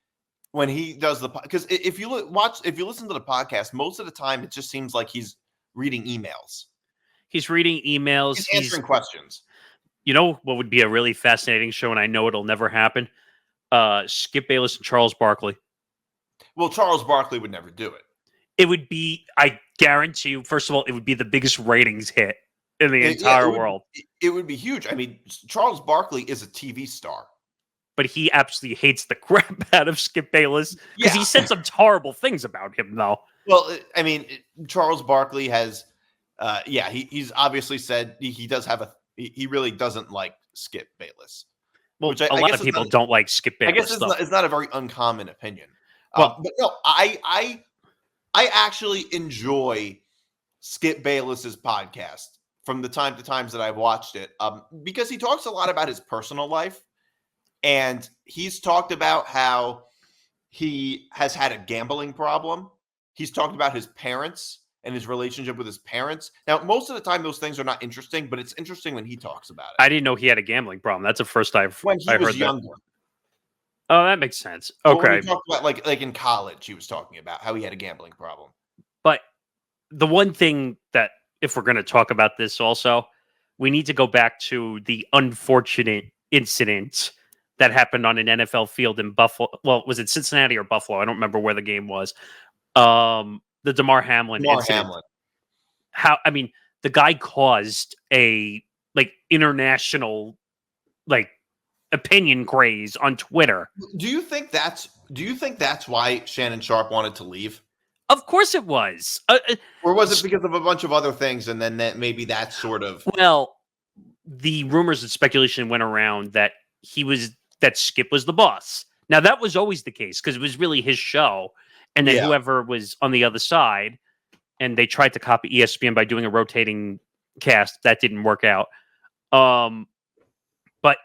when he does because if you listen to the podcast, most of the time it just seems like he's reading emails. He's reading emails. He's answering questions. You know what would be a really fascinating show, and I know it'll never happen? Skip Bayless and Charles Barkley. Well, Charles Barkley would never do it. It would be, I guarantee you, first of all, it would be the biggest ratings hit in the entire world. It would be huge. I mean, Charles Barkley is a TV star. But he absolutely hates the crap out of Skip Bayless because he said some horrible things about him, though. Well, I mean, Charles Barkley has, he's obviously said he does have he really doesn't like Skip Bayless. Well, which a lot of people don't like Skip Bayless. I guess it's not a very uncommon opinion. Well, but no, I actually enjoy Skip Bayless's podcast from the time to times that I've watched it, because he talks a lot about his personal life. And he's talked about how he has had a gambling problem. He's talked about his parents and his relationship with his parents. Now, most of the time, those things are not interesting, but it's interesting when he talks about it. I didn't know he had a gambling problem. That's the first time when he was younger. Oh, that makes sense. Okay. Well, when he talked about, like in college, he was talking about how he had a gambling problem. But the one thing that, if we're going to talk about this also, we need to go back to the unfortunate incident that happened on an NFL field in Buffalo. Well, was it Cincinnati or Buffalo? I don't remember where the game was. The Damar Hamlin incident. The guy caused a international opinion craze on Twitter. Do you think that's why Shannon Sharpe wanted to leave? Of course it was. Or was it because of a bunch of other things, and then maybe that sort of... Well, the rumors and speculation went around that Skip was the boss. Now, that was always the case because it was really his show. And then whoever was on the other side, and they tried to copy ESPN by doing a rotating cast. That didn't work out. But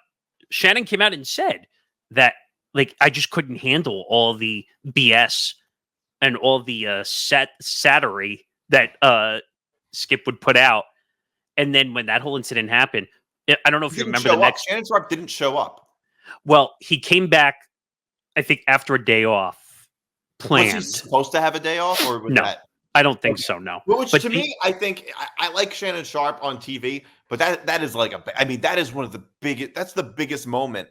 Shannon came out and said that, I just couldn't handle all the BS and all the satire that Skip would put out. And then when that whole incident happened, I don't know if you remember the next... Shannon Sharpe didn't show up. Well, he came back, I think, after a day off planned. Was he supposed to have a day off? Or was no, that... I don't think so, no. Well, to me, I think I like Shannon Sharpe on TV, but that is that is one of the biggest... That's the biggest moment.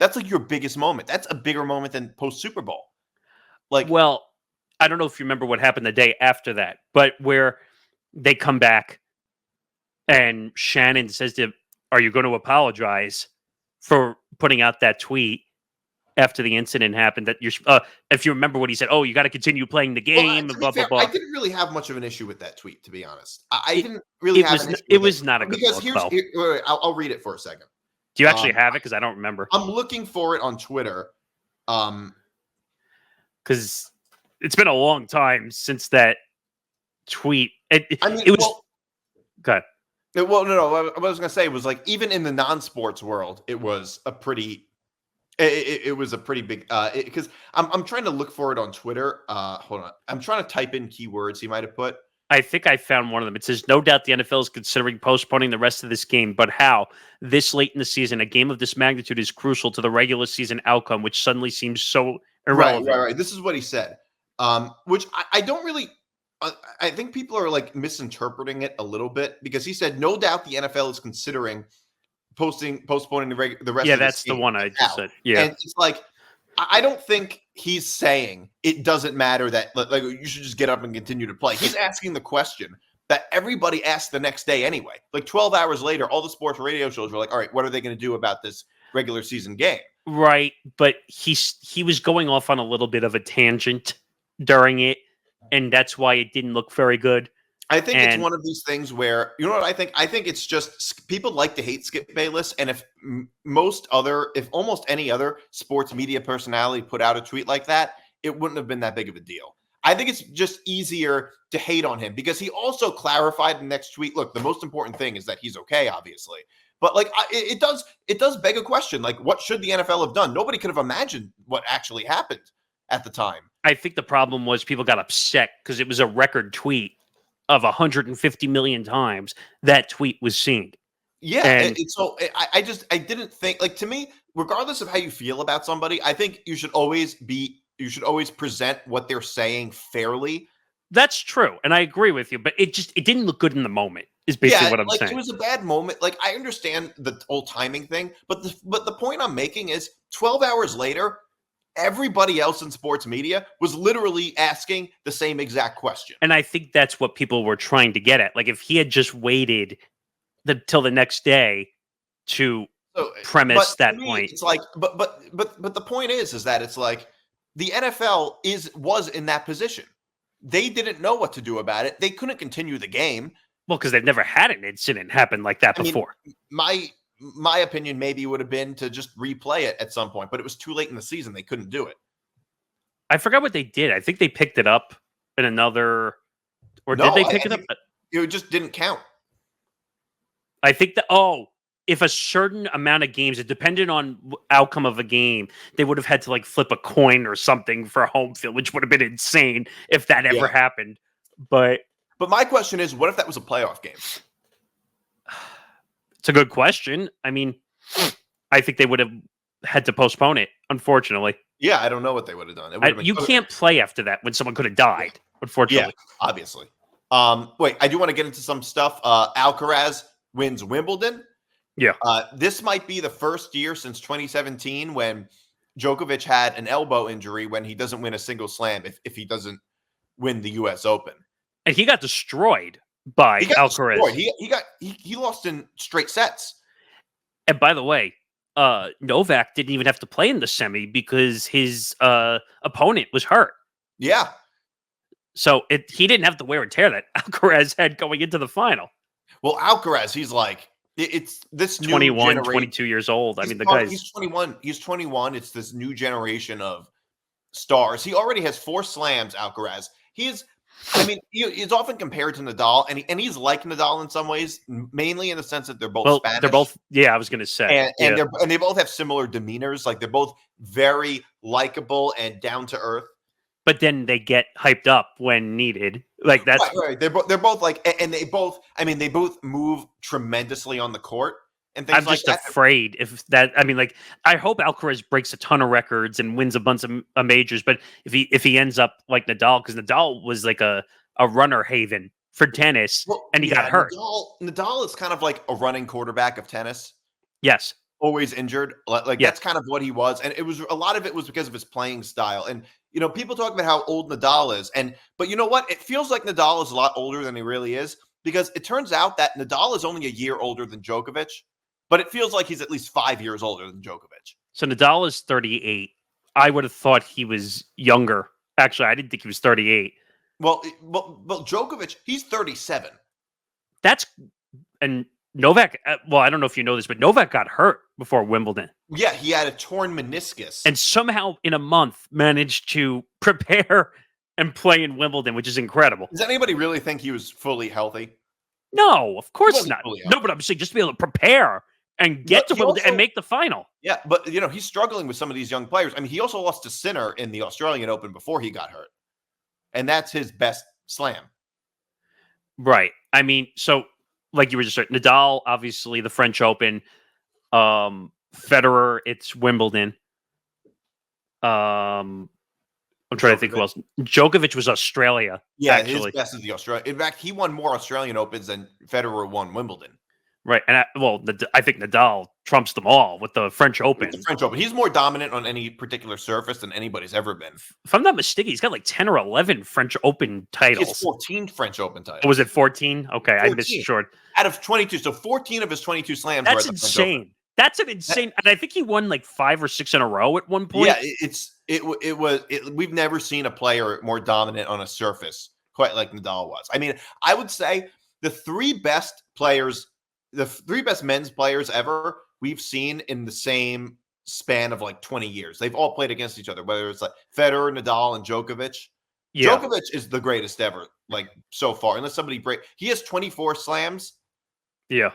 That's your biggest moment. That's a bigger moment than post-Super Bowl. Well, I don't know if you remember what happened the day after that, but where they come back and Shannon says to him, "Are you going to apologize for putting out that tweet after the incident happened? That you're, if you remember what he said, oh, you got to continue playing the game." Well, blah, fair, blah, blah. I didn't really have much of an issue with that tweet, to be honest. I didn't really have an issue. It was not a good look. Wait, I'll read it for a second. Do you actually have it? Because I don't remember. I'm looking for it on Twitter. Because it's been a long time since that tweet. It was. Well, go ahead. Well, no. What I was going to say was even in the non-sports world, it was a pretty. It was a pretty big. Because I'm trying to look for it on Twitter. Hold on. I'm trying to type in keywords he might have put. I think I found one of them. It says, "No doubt the NFL is considering postponing the rest of this game, but how? This late in the season, a game of this magnitude is crucial to the regular season outcome, which suddenly seems so irrelevant." Right. This is what he said, which I don't really... I think people are misinterpreting it a little bit, because he said, "No doubt the NFL is considering postponing the rest of the game." Yeah, that's the one I just said. Yeah. And it's I don't think he's saying it doesn't matter that you should just get up and continue to play. He's asking the question that everybody asked the next day anyway. 12 hours later, all the sports radio shows were all right, what are they going to do about this regular season game? Right, but he was going off on a little bit of a tangent during it, and that's why it didn't look very good. I think it's one of these things where, you know what I think? I think it's just people like to hate Skip Bayless, and if almost any other sports media personality put out a tweet like that, it wouldn't have been that big of a deal. I think it's just easier to hate on him, because he also clarified in the next tweet, look, the most important thing is that he's okay, obviously. But it does beg a question, what should the NFL have done? Nobody could have imagined what actually happened at the time. I think the problem was people got upset because it was a record tweet of 150 million times that tweet was seen. Yeah, and so I didn't think, to me, regardless of how you feel about somebody, I think you should always be present what they're saying fairly. That's true, and I agree with you. But it didn't look good in the moment. Is basically what I'm saying. It was a bad moment. Like, I understand the whole timing thing, but the point I'm making is 12 hours later, everybody else in sports media was literally asking the same exact question. And I think that's what people were trying to get at. Like, if he had just waited till the next day to premise that point, it's like, but the point is that it's like the NFL was in that position. They didn't know what to do about it. They couldn't continue the game. Well, because they've never had an incident happen like that before. My opinion maybe would have been to just replay it at some point, but it was too late in the season. They couldn't do it. I forgot what they did. I think they picked it up in another, or did they pick it up? It just didn't count. I think if a certain amount of games, it depended on outcome of a game, they would have had to like flip a coin or something for home field, which would have been insane if that ever happened. But my question is, what if that was a playoff game? It's a good question. I mean, I think they would have had to postpone it, unfortunately. Yeah, I don't know what they would have done. You can't play after that when someone could have died, unfortunately. Yeah, obviously. Wait, I do want to get into some stuff. Alcaraz wins Wimbledon. Yeah. This might be the first year since 2017 when Djokovic had an elbow injury when he doesn't win a single slam if he doesn't win the U.S. Open. And he got destroyed by Alcaraz. He lost in straight sets. And by the way, Novak didn't even have to play in the semi because his opponent was hurt. Yeah. So he didn't have to wear and tear that Alcaraz had going into the final. Well, Alcaraz, he's like, it's this 21, 22 years old. I mean, he's 21. He's 21. It's this new generation of stars. He already has 4 slams, Alcaraz. He's often compared to Nadal, and he's like Nadal in some ways, mainly in the sense that they're both Spanish. They're both, I was going to say. And they both have similar demeanors. Like, they're both very likable and down to earth. But then they get hyped up when needed. Like, that's right. They're both like, and they both move tremendously on the court and things like that. I'm just afraid if that. I mean, like, I hope Alcaraz breaks a ton of records and wins a bunch of majors. But if he ends up like Nadal, because Nadal was like a runner haven for tennis, and he got hurt. Nadal is kind of like a running quarterback of tennis. Yes. Always injured. That's kind of what he was. And a lot of it was because of his playing style. And, people talk about how old Nadal is. But you know what? It feels like Nadal is a lot older than he really is, because it turns out that Nadal is only a year older than Djokovic, but it feels like he's at least 5 years older than Djokovic. So Nadal is 38. I would have thought he was younger. Actually, I didn't think he was 38. Well, Djokovic, he's 37. And Novak, well, I don't know if you know this, but Novak got hurt before Wimbledon. Yeah, he had a torn meniscus. And somehow in a month managed to prepare and play in Wimbledon, which is incredible. Does anybody really think he was fully healthy? No, of course not. No, but I'm saying just to be able to prepare and get to Wimbledon and make the final. Yeah, but, he's struggling with some of these young players. I mean, he also lost to Sinner in the Australian Open before he got hurt. And that's his best slam. Right. I mean, so like you were just saying, Nadal, obviously the French Open, Federer, it's Wimbledon. I'm trying to think who else. Djokovic was Australia. Yeah, actually. His best is the Australia. In fact, he won more Australian Opens than Federer won Wimbledon. Right, and I think Nadal trumps them all with the French Open. He's more dominant on any particular surface than anybody's ever been. If I'm not mistaken, he's got like 10 or 11 French Open titles. He has 14 French Open titles. Oh, was it 14? Okay, 14. I missed short. Out of 22, so 14 of his 22 slams. That's insane. That's an insane. And I think he won like 5 or 6 in a row at one point. Yeah, we've never seen a player more dominant on a surface quite like Nadal was. I mean, I would say the 3 best men's players ever we've seen in the same span of like 20 years. They've all played against each other, whether it's like Federer, Nadal, and Djokovic. Yeah. Djokovic is the greatest ever, like so far, unless somebody he has 24 slams. Yeah.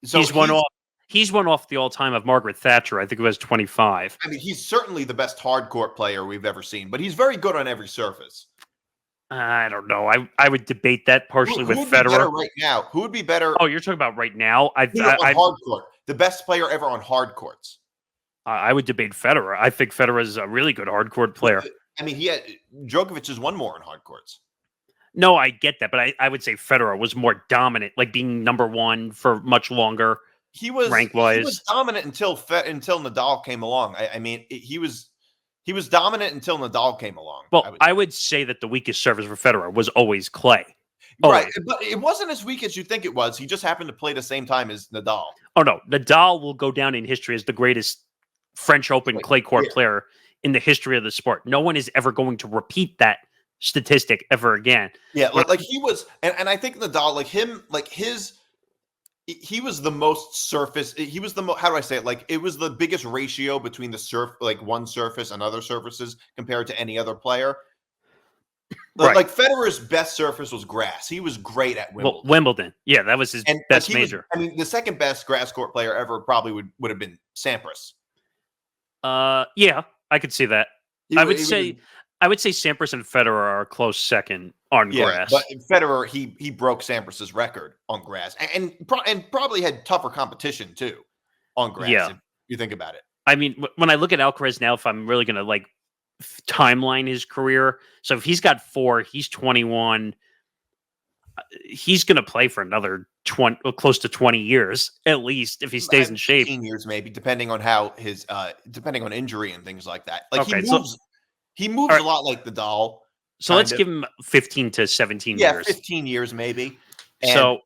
So he's one off the all-time of Margaret Thatcher. I think it was 25. I mean, he's certainly the best hardcourt player we've ever seen, but he's very good on every surface. I don't know. I would debate that partially with Federer. Be better right now? Who would be better? Oh, you're talking about right now? On hardcourt. The best player ever on hardcourts. I would debate Federer. I think Federer is a really good hardcourt player. I mean, Djokovic has won more in hard courts. No, I get that, but I would say Federer was more dominant, like being number one for much longer. He was rank-wise. He was dominant until Nadal came along. He was dominant until Nadal came along. Well, I would say that the weakest service for Federer was always clay. Right, but it wasn't as weak as you think it was. He just happened to play the same time as Nadal. Oh no, Nadal will go down in history as the greatest French Open clay court player in the history of the sport. No one is ever going to repeat that statistic ever again. Yeah, like he was, and I think Nadal, he was the most surface. He was the most. How do I say it? Like it was the biggest ratio between one surface and other surfaces compared to any other player. Right. Like Federer's best surface was grass. He was great at Wimbledon. Well, Wimbledon, yeah, that was his best major. The second best grass court player ever probably would have been Sampras. Yeah, I could see that. I would say Sampras and Federer are a close second on grass. But Federer, he broke Sampras's record on grass, and probably had tougher competition too on grass. Yeah, if you think about it. I mean, when I look at Alcaraz now, if I'm really going to timeline his career, so if he's got 4, he's 21. He's going to play for another close to 20 years at least if he stays in shape. 15 years maybe, depending on how depending on injury and things like that. Like he moves a lot like Nadal. So let's give him 15 to 17 years. Yeah, 15 years maybe. So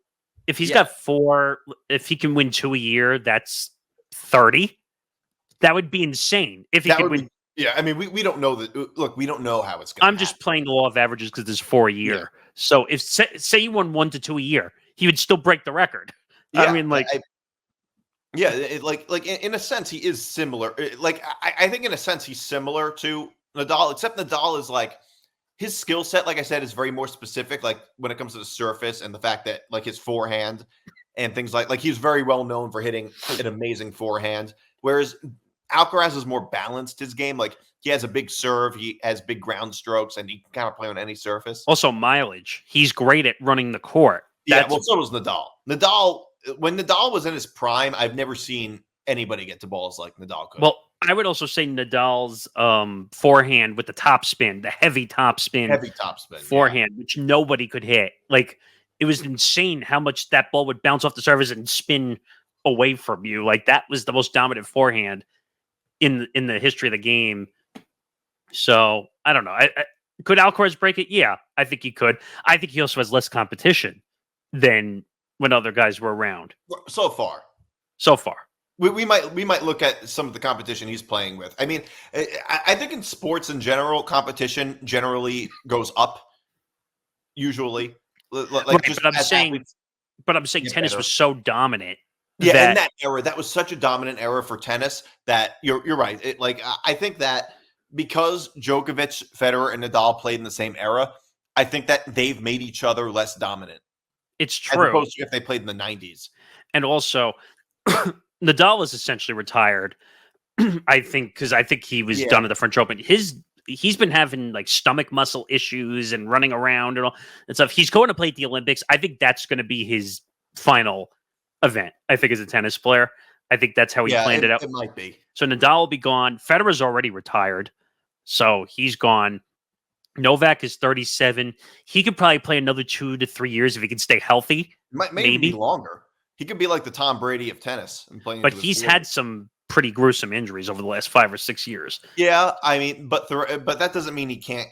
if he's got 4, if he can win 2 a year, that's 30. That would be insane if he could win. Yeah, I mean, we don't know that. Look, we don't know how it's going to I'm just playing the law of averages because there's 4 a year. Yeah. So if say you won 1 to 2 a year, he would still break the record. Yeah, I mean, in a sense, he is similar. I think in a sense he's similar to Nadal, except Nadal is his skill set, like I said, is very more specific. Like when it comes to the surface and the fact that his forehand and things like he's very well known for hitting an amazing forehand, whereas Alcaraz is more balanced his game. Like he has a big serve, he has big ground strokes, and he can kind of play on any surface. Also mileage. He's great at running the court. So was Nadal. When Nadal was in his prime, I've never seen anybody get to balls like Nadal could. Well, I would also say Nadal's forehand with the top spin, the heavy top spin forehand, which nobody could hit. Like it was insane how much that ball would bounce off the surface and spin away from you. Like that was the most dominant forehand in the history of the game. So I don't know. Could Alcaraz break it? Yeah, I think he could. I think he also has less competition than when other guys were around. So far. We might look at some of the competition he's playing with. I mean, I think in sports in general, competition generally goes up. Usually, but I'm saying tennis was so dominant. Yeah, in that era, that was such a dominant era for tennis that you're right. I think that because Djokovic, Federer, and Nadal played in the same era, I think that they've made each other less dominant. It's true. As opposed to if they played in the 90s. And also, Nadal is essentially retired, I think, because I think he was done at the French Open. He's been having stomach muscle issues and running around and all and stuff. He's going to play at the Olympics. I think that's going to be his final event. I think as a tennis player, I think that's how he planned it out. It might be. So Nadal will be gone. Federer's already retired, so he's gone. Novak is 37. He could probably play another 2 to 3 years if he can stay healthy. Maybe be longer. He could be like the Tom Brady of tennis and playing. But he's had some pretty gruesome injuries over the last 5 or 6 years. Yeah, I mean, but that doesn't mean he can't.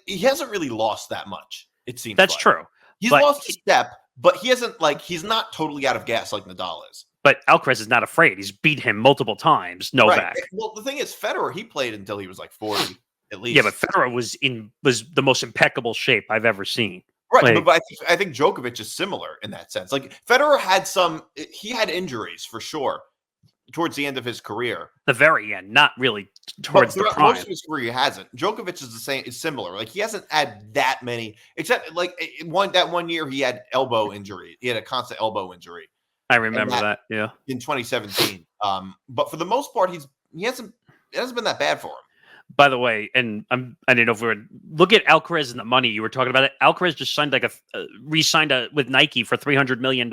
He hasn't really lost that much. It seems that's true. He's lost a step, but he hasn't he's not totally out of gas like Nadal is. But Alcaraz is not afraid. He's beat him multiple times. Novak. Right. Well, the thing is, Federer, he played until he was 40 at least. Yeah, but Federer was the most impeccable shape I've ever seen. Right, but I think Djokovic is similar in that sense. Federer had he had injuries for sure towards the end of his career. The very end, not really towards the prime. Most of his career, he hasn't. Djokovic is the same. Is similar. He hasn't had that many, except that one year he had elbow injury. He had a constant elbow injury. I remember that. Yeah, in 2017. But for the most part, it hasn't been that bad for him. By the way, and I didn't know if we were look at Alcaraz and the money you were talking about. It Alcaraz just signed re-signed with Nike for $300 million.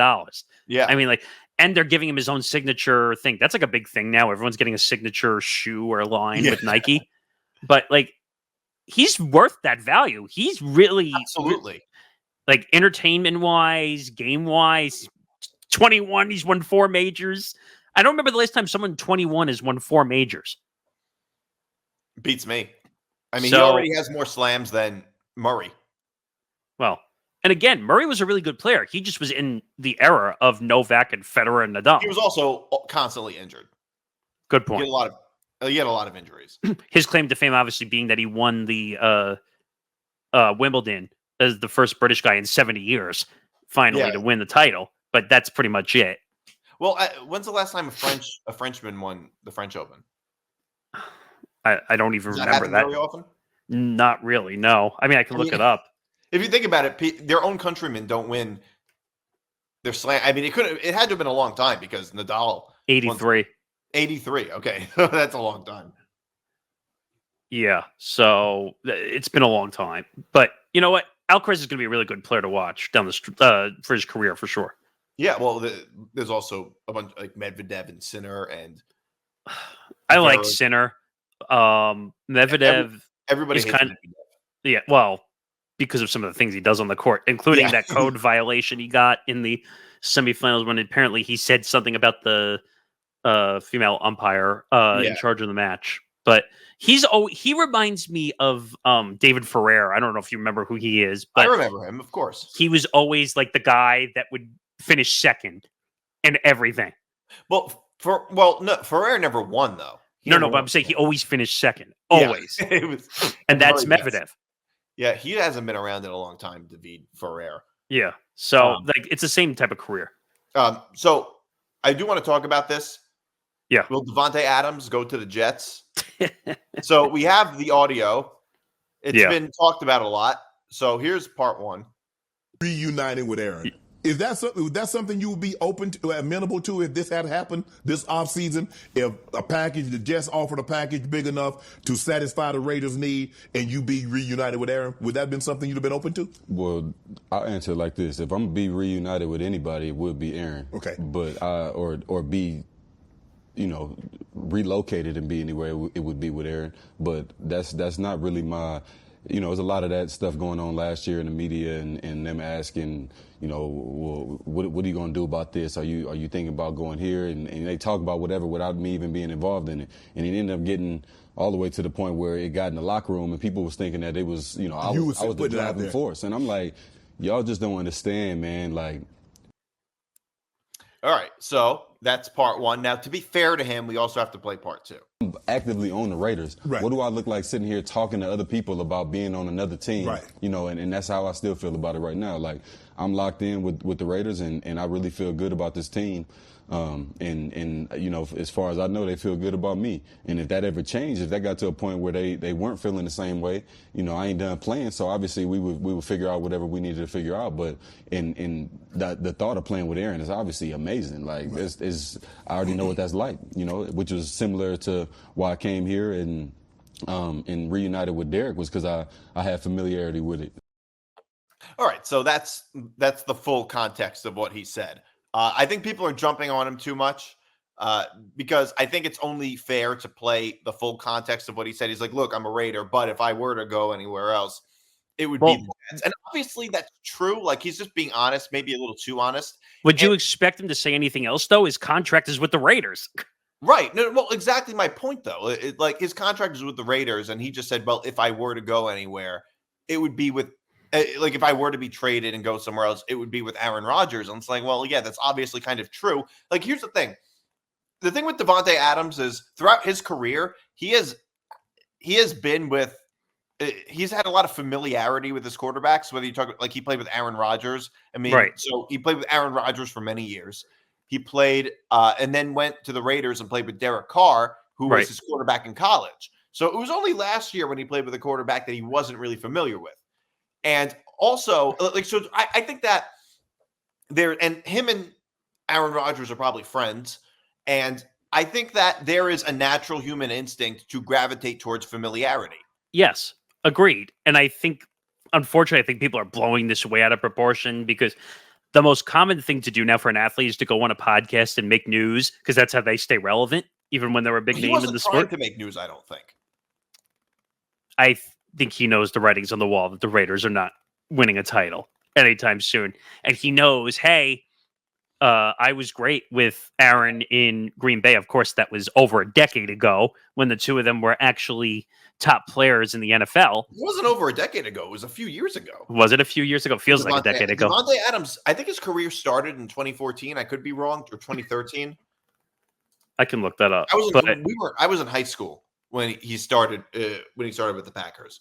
Yeah, I mean and they're giving him his own signature thing. That's a big thing now. Everyone's getting a signature shoe or line with Nike. But he's worth that value. He's really Absolutely. like entertainment wise, game wise. 21, he's won 4 majors. I don't remember the last time someone 21 has won 4 majors. Beats me. I mean, So, he already has more slams than Murray. Well, and again, Murray was a really good player. He just was in the era of Novak and Federer and Nadal. He was also constantly injured. Good point. He had a lot of injuries. His claim to fame, obviously, being that he won the Wimbledon as the first British guy in 70 years, finally to win the title. But that's pretty much it. Well, when's the last time a Frenchman won the French Open? I don't even remember that. Very often? Not really. No. I mean, I can look it up. If you think about it, their own countrymen don't win their slam. I mean, it had to have been a long time because Nadal 83. 83. Okay, that's a long time. Yeah. So it's been a long time. But you know what? Alcaraz is going to be a really good player to watch down the for his career for sure. Yeah, well, there's also a bunch like Medvedev and Sinner and I like Sinner. Medvedev. Everybody hates Medvedev. Yeah, well, because of some of the things he does on the court, including that code violation he got in the semifinals when apparently he said something about the female umpire in charge of the match. But he reminds me of David Ferrer. I don't know if you remember who he is, but I remember him, of course. He was always like the guy that would finish second in everything. Well, no, Ferrer never won though. But I'm saying he always finished second. Always. Yeah, and that's Medvedev. Yeah, he hasn't been around in a long time, David Ferrer. Yeah. So like it's the same type of career. So I do want to talk about this. Yeah. Will Davante Adams go to the Jets? So we have the audio. It's been talked about a lot. So here's part 1. Reuniting with Aaron. Is that something you would be open to, amenable to if this had happened this offseason? If the Jets offered a package big enough to satisfy the Raiders' need and you be reunited with Aaron, would that have been something you'd have been open to? Well, I'll answer it like this. If I'm going to be reunited with anybody, it would be Aaron. Okay. But or be, relocated and be anywhere, it would be with Aaron. But that's not really my... there's a lot of that stuff going on last year in the media and them asking, well, what are you going to do about this? Are you thinking about going here? And they talk about whatever without me even being involved in it. And it ended up getting all the way to the point where it got in the locker room and people was thinking that it was, I was the driving force. And I'm like, y'all just don't understand, man. Like, all right, so that's part 1. Now, to be fair to him, we also have to play part 2. Actively on the Raiders. Right. What do I look like sitting here talking to other people about being on another team? Right. And that's how I still feel about it right now. Like, I'm locked in with the Raiders, and I really feel good about this team. As far as I know, they feel good about me. And if that ever changed, if that got to a point where they weren't feeling the same way, I ain't done playing. So obviously we would figure out whatever we needed to figure out. But in the thought of playing with Aaron is obviously amazing. Like I already know what that's like, which was similar to why I came here and reunited with Derek was because I had familiarity with it. All right, so that's the full context of what he said. I think people are jumping on him too much because I think it's only fair to play the full context of what he said. He's like, look, I'm a Raider, but if I were to go anywhere else, it would be the Jets. And obviously that's true. Like he's just being honest, maybe a little too honest. Would you expect him to say anything else, though? His contract is with the Raiders. Right. No, well, exactly my point, though. Like his contract is with the Raiders, and he just said, well, if I were to go anywhere, it would be with like if I were to be traded and go somewhere else, it would be with Aaron Rodgers. And it's like, well, yeah, that's obviously kind of true. Like, here's the thing. The thing with Davante Adams is throughout his career, he has been with he's had a lot of familiarity with his quarterbacks, whether you talk like he played with Aaron Rodgers. I mean, right. So he played with Aaron Rodgers for many years. He played and then went to the Raiders and played with Derek Carr, who was his quarterback in college. So it was only last year when he played with a quarterback that he wasn't really familiar with. And also, like, so I think that him and Aaron Rodgers are probably friends. And I think that there is a natural human instinct to gravitate towards familiarity. Yes, agreed. And I think, unfortunately, I think people are blowing this way out of proportion because the most common thing to do now for an athlete is to go on a podcast and make news because that's how they stay relevant, even when they're a big name in the sport. To make news, I don't think. think he knows the writings on the wall that the Raiders are not winning a title anytime soon. And he knows, hey, I was great with Aaron in Green Bay. Of course, that was over a decade ago when the two of them were actually top players in the NFL. It wasn't over a decade ago. It was a few years ago. Was it a few years ago? Feels like a decade ago. Davante Adams, I think his career started in 2014. I could be wrong, or 2013. I can look that up. I was in high school when he started with the Packers.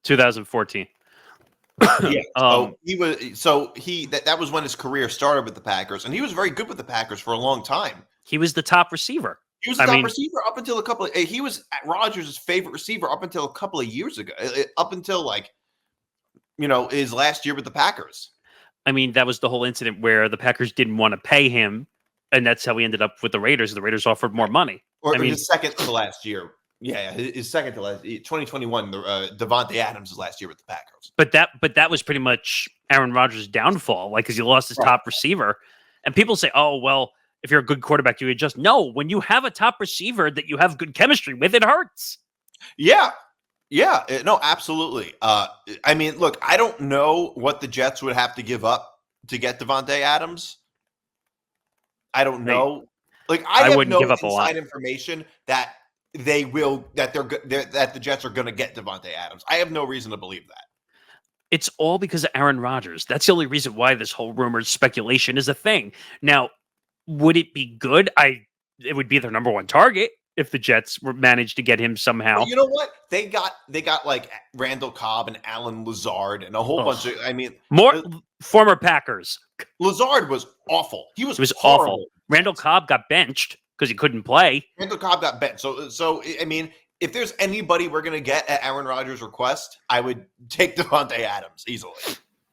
2014. Yeah. That was when his career started with the Packers, and he was very good with the Packers for a long time. He was the top receiver. He was the top receiver up until he was Rodgers' favorite receiver up until a couple of years ago. Up until his last year with the Packers. I mean, that was the whole incident where the Packers didn't want to pay him, and that's how he ended up with the Raiders. The Raiders offered more money. His second to last year. Yeah, his second to last 2021. Davante Adams' last year with the Packers. But that was pretty much Aaron Rodgers' downfall, because he lost his top receiver. And people say, "Oh, well, if you're a good quarterback, you adjust." No, when you have a top receiver that you have good chemistry with, it hurts. Yeah, no, absolutely. I mean, look, I don't know what the Jets would have to give up to get Davante Adams. I don't know. I wouldn't give up a lot. Information that that the Jets are going to get Davante Adams. I have no reason to believe that. It's all because of Aaron Rodgers. That's the only reason why this whole rumored speculation is a thing. Now, would it be good? It would be their number one target if the Jets managed to get him somehow. Well, you know what? They got like Randall Cobb and Alan Lazard and a whole bunch of. I mean, more former Packers. Lazard was awful. He was awful. Randall Cobb got benched because he couldn't play. Randall Cobb got benched. So I mean, if there's anybody we're going to get at Aaron Rodgers' request, I would take Davante Adams easily.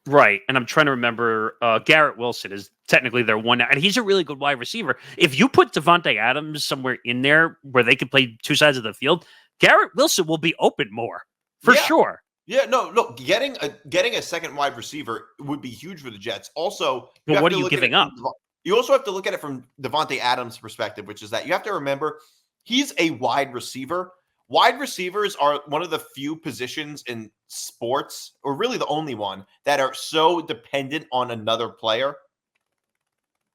Right. And I'm trying to remember, Garrett Wilson is technically their one, and he's a really good wide receiver. If you put Davante Adams somewhere in there where they can play two sides of the field, Garrett Wilson will be open more, for sure. Yeah, no, look, getting a second wide receiver would be huge for the Jets. Also, but what are you giving up? You also have to look at it from Davante Adams' perspective, which is that you have to remember he's a wide receiver. Wide receivers are one of the few positions in sports, or really the only one, that are so dependent on another player.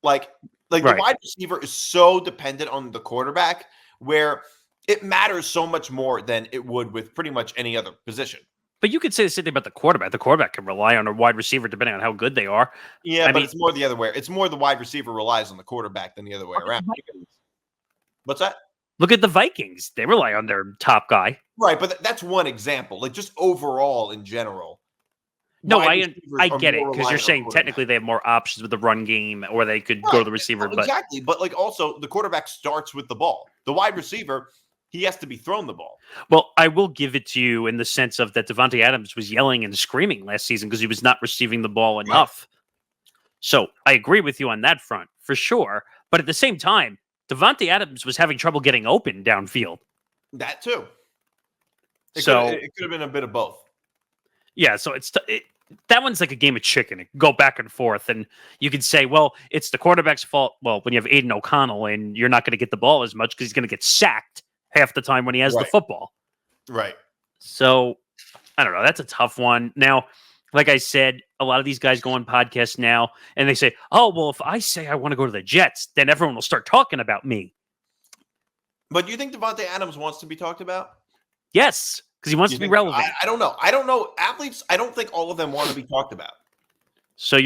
Like the wide receiver is so dependent on the quarterback, where it matters so much more than it would with pretty much any other position. But you could say the same thing about the quarterback. The quarterback can rely on a wide receiver depending on how good they are. Yeah, but it's more the other way. It's more the wide receiver relies on the quarterback than the other way around. What's that? Look at the Vikings. They rely on their top guy. Right, but that's one example. Like, just overall in general. No, I get it, because you're saying technically they have more options with the run game, or they could go to the receiver. Exactly, but like also the quarterback starts with the ball. The wide receiver, he has to be thrown the ball. Well, I will give it to you in the sense of that Davante Adams was yelling and screaming last season because he was not receiving the ball enough. Right. So I agree with you on that front, for sure. But at the same time, Davante Adams was having trouble getting open downfield. That too. It could have been a bit of both. Yeah, so that one's like a game of chicken. It can go back and forth, and you can say, well, it's the quarterback's fault. Well, when you have Aiden O'Connell, and you're not going to get the ball as much because he's going to get sacked half the time when he has the football. Right. So, I don't know. That's a tough one. Now, like I said, a lot of these guys go on podcasts now, and they say, oh, well, if I say I want to go to the Jets, then everyone will start talking about me. But do you think Davante Adams wants to be talked about? Yes, because he wants to be relevant. I don't know. I don't know. Athletes, I don't think all of them want to be talked about. So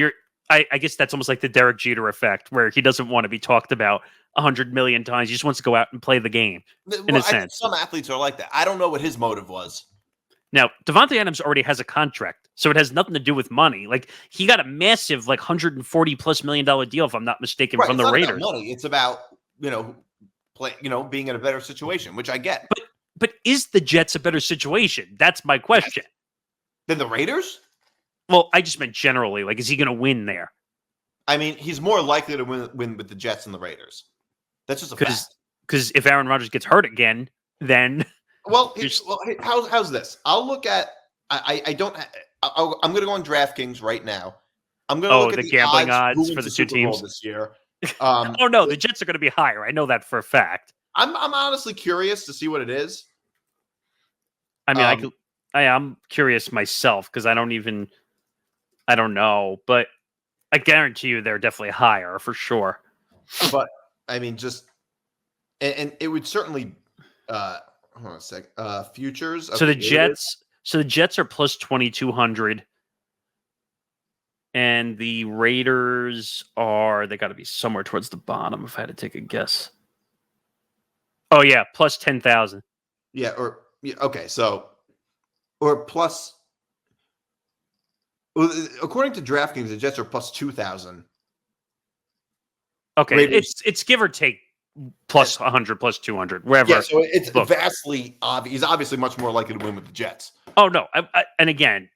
I guess that's almost like the Derek Jeter effect, where he doesn't want to be talked about 100 million times. He just wants to go out and play the game, in a sense. Some athletes are like that. I don't know what his motive was. Now, Davante Adams already has a contract, so it has nothing to do with money. Like, he got a massive, like, $140+ million deal, if I'm not mistaken, from the Raiders. It's not about money. It's about, being in a better situation, which I get. But is the Jets a better situation? That's my question. Than the Raiders? Well, I just meant generally. Like, is he going to win there? I mean, he's more likely to win with the Jets than the Raiders. That's just a fact. Because if Aaron Rodgers gets hurt again, then... Well, how's this? I'll look at... I'm going to go on DraftKings right now. I'm going to look at the gambling odds for the two teams this year. Oh, no, the Jets are going to be higher. I know that for a fact. I'm honestly curious to see what it is. I mean, I'm curious myself because I don't know, but I guarantee you they're definitely higher for sure. But I mean, just and it would certainly. Hold on a sec. Futures. So the Jets are plus 2,200, and the Raiders they got to be somewhere towards the bottom. If I had to take a guess. Oh yeah, plus 10,000. Yeah, okay, so or plus. Well, according to DraftKings, the Jets are plus 2,000. Okay, Raiders, it's give or take plus 100, plus 200, wherever. Yeah, so it's vastly obvious. He's obviously much more likely to win with the Jets. Oh no, and again,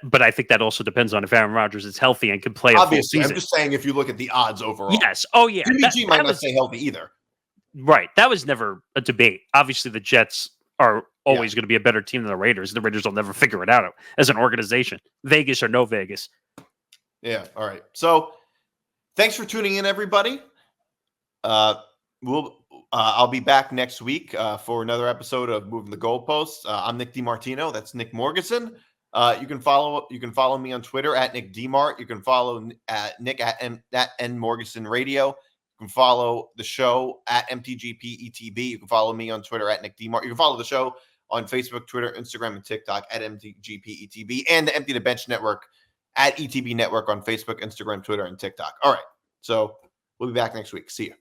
but I think that also depends on if Aaron Rodgers is healthy and can play a Obviously, full season. I'm just saying if you look at the odds overall. Yes. Oh yeah. Jimmy G might not stay healthy either. Right. That was never a debate. Obviously, the Jets are always going to be a better team than the Raiders. The Raiders will never figure it out as an organization. Vegas or no Vegas. Yeah. All right. So thanks for tuning in, everybody. I'll be back next week for another episode of Moving the Goalposts. I'm Nick DiMartino. That's Nick Morgasen. You can follow me on Twitter at Nick DiMart. You can follow Nick at N Morgasen Radio. You can follow the show at MTGP ETB. You can follow me on Twitter at Nick DiMart. You can follow the show on Facebook, Twitter, Instagram, and TikTok at MTGP ETB, and the Empty the Bench Network at ETB Network on Facebook, Instagram, Twitter, and TikTok. All right. So we'll be back next week. See you.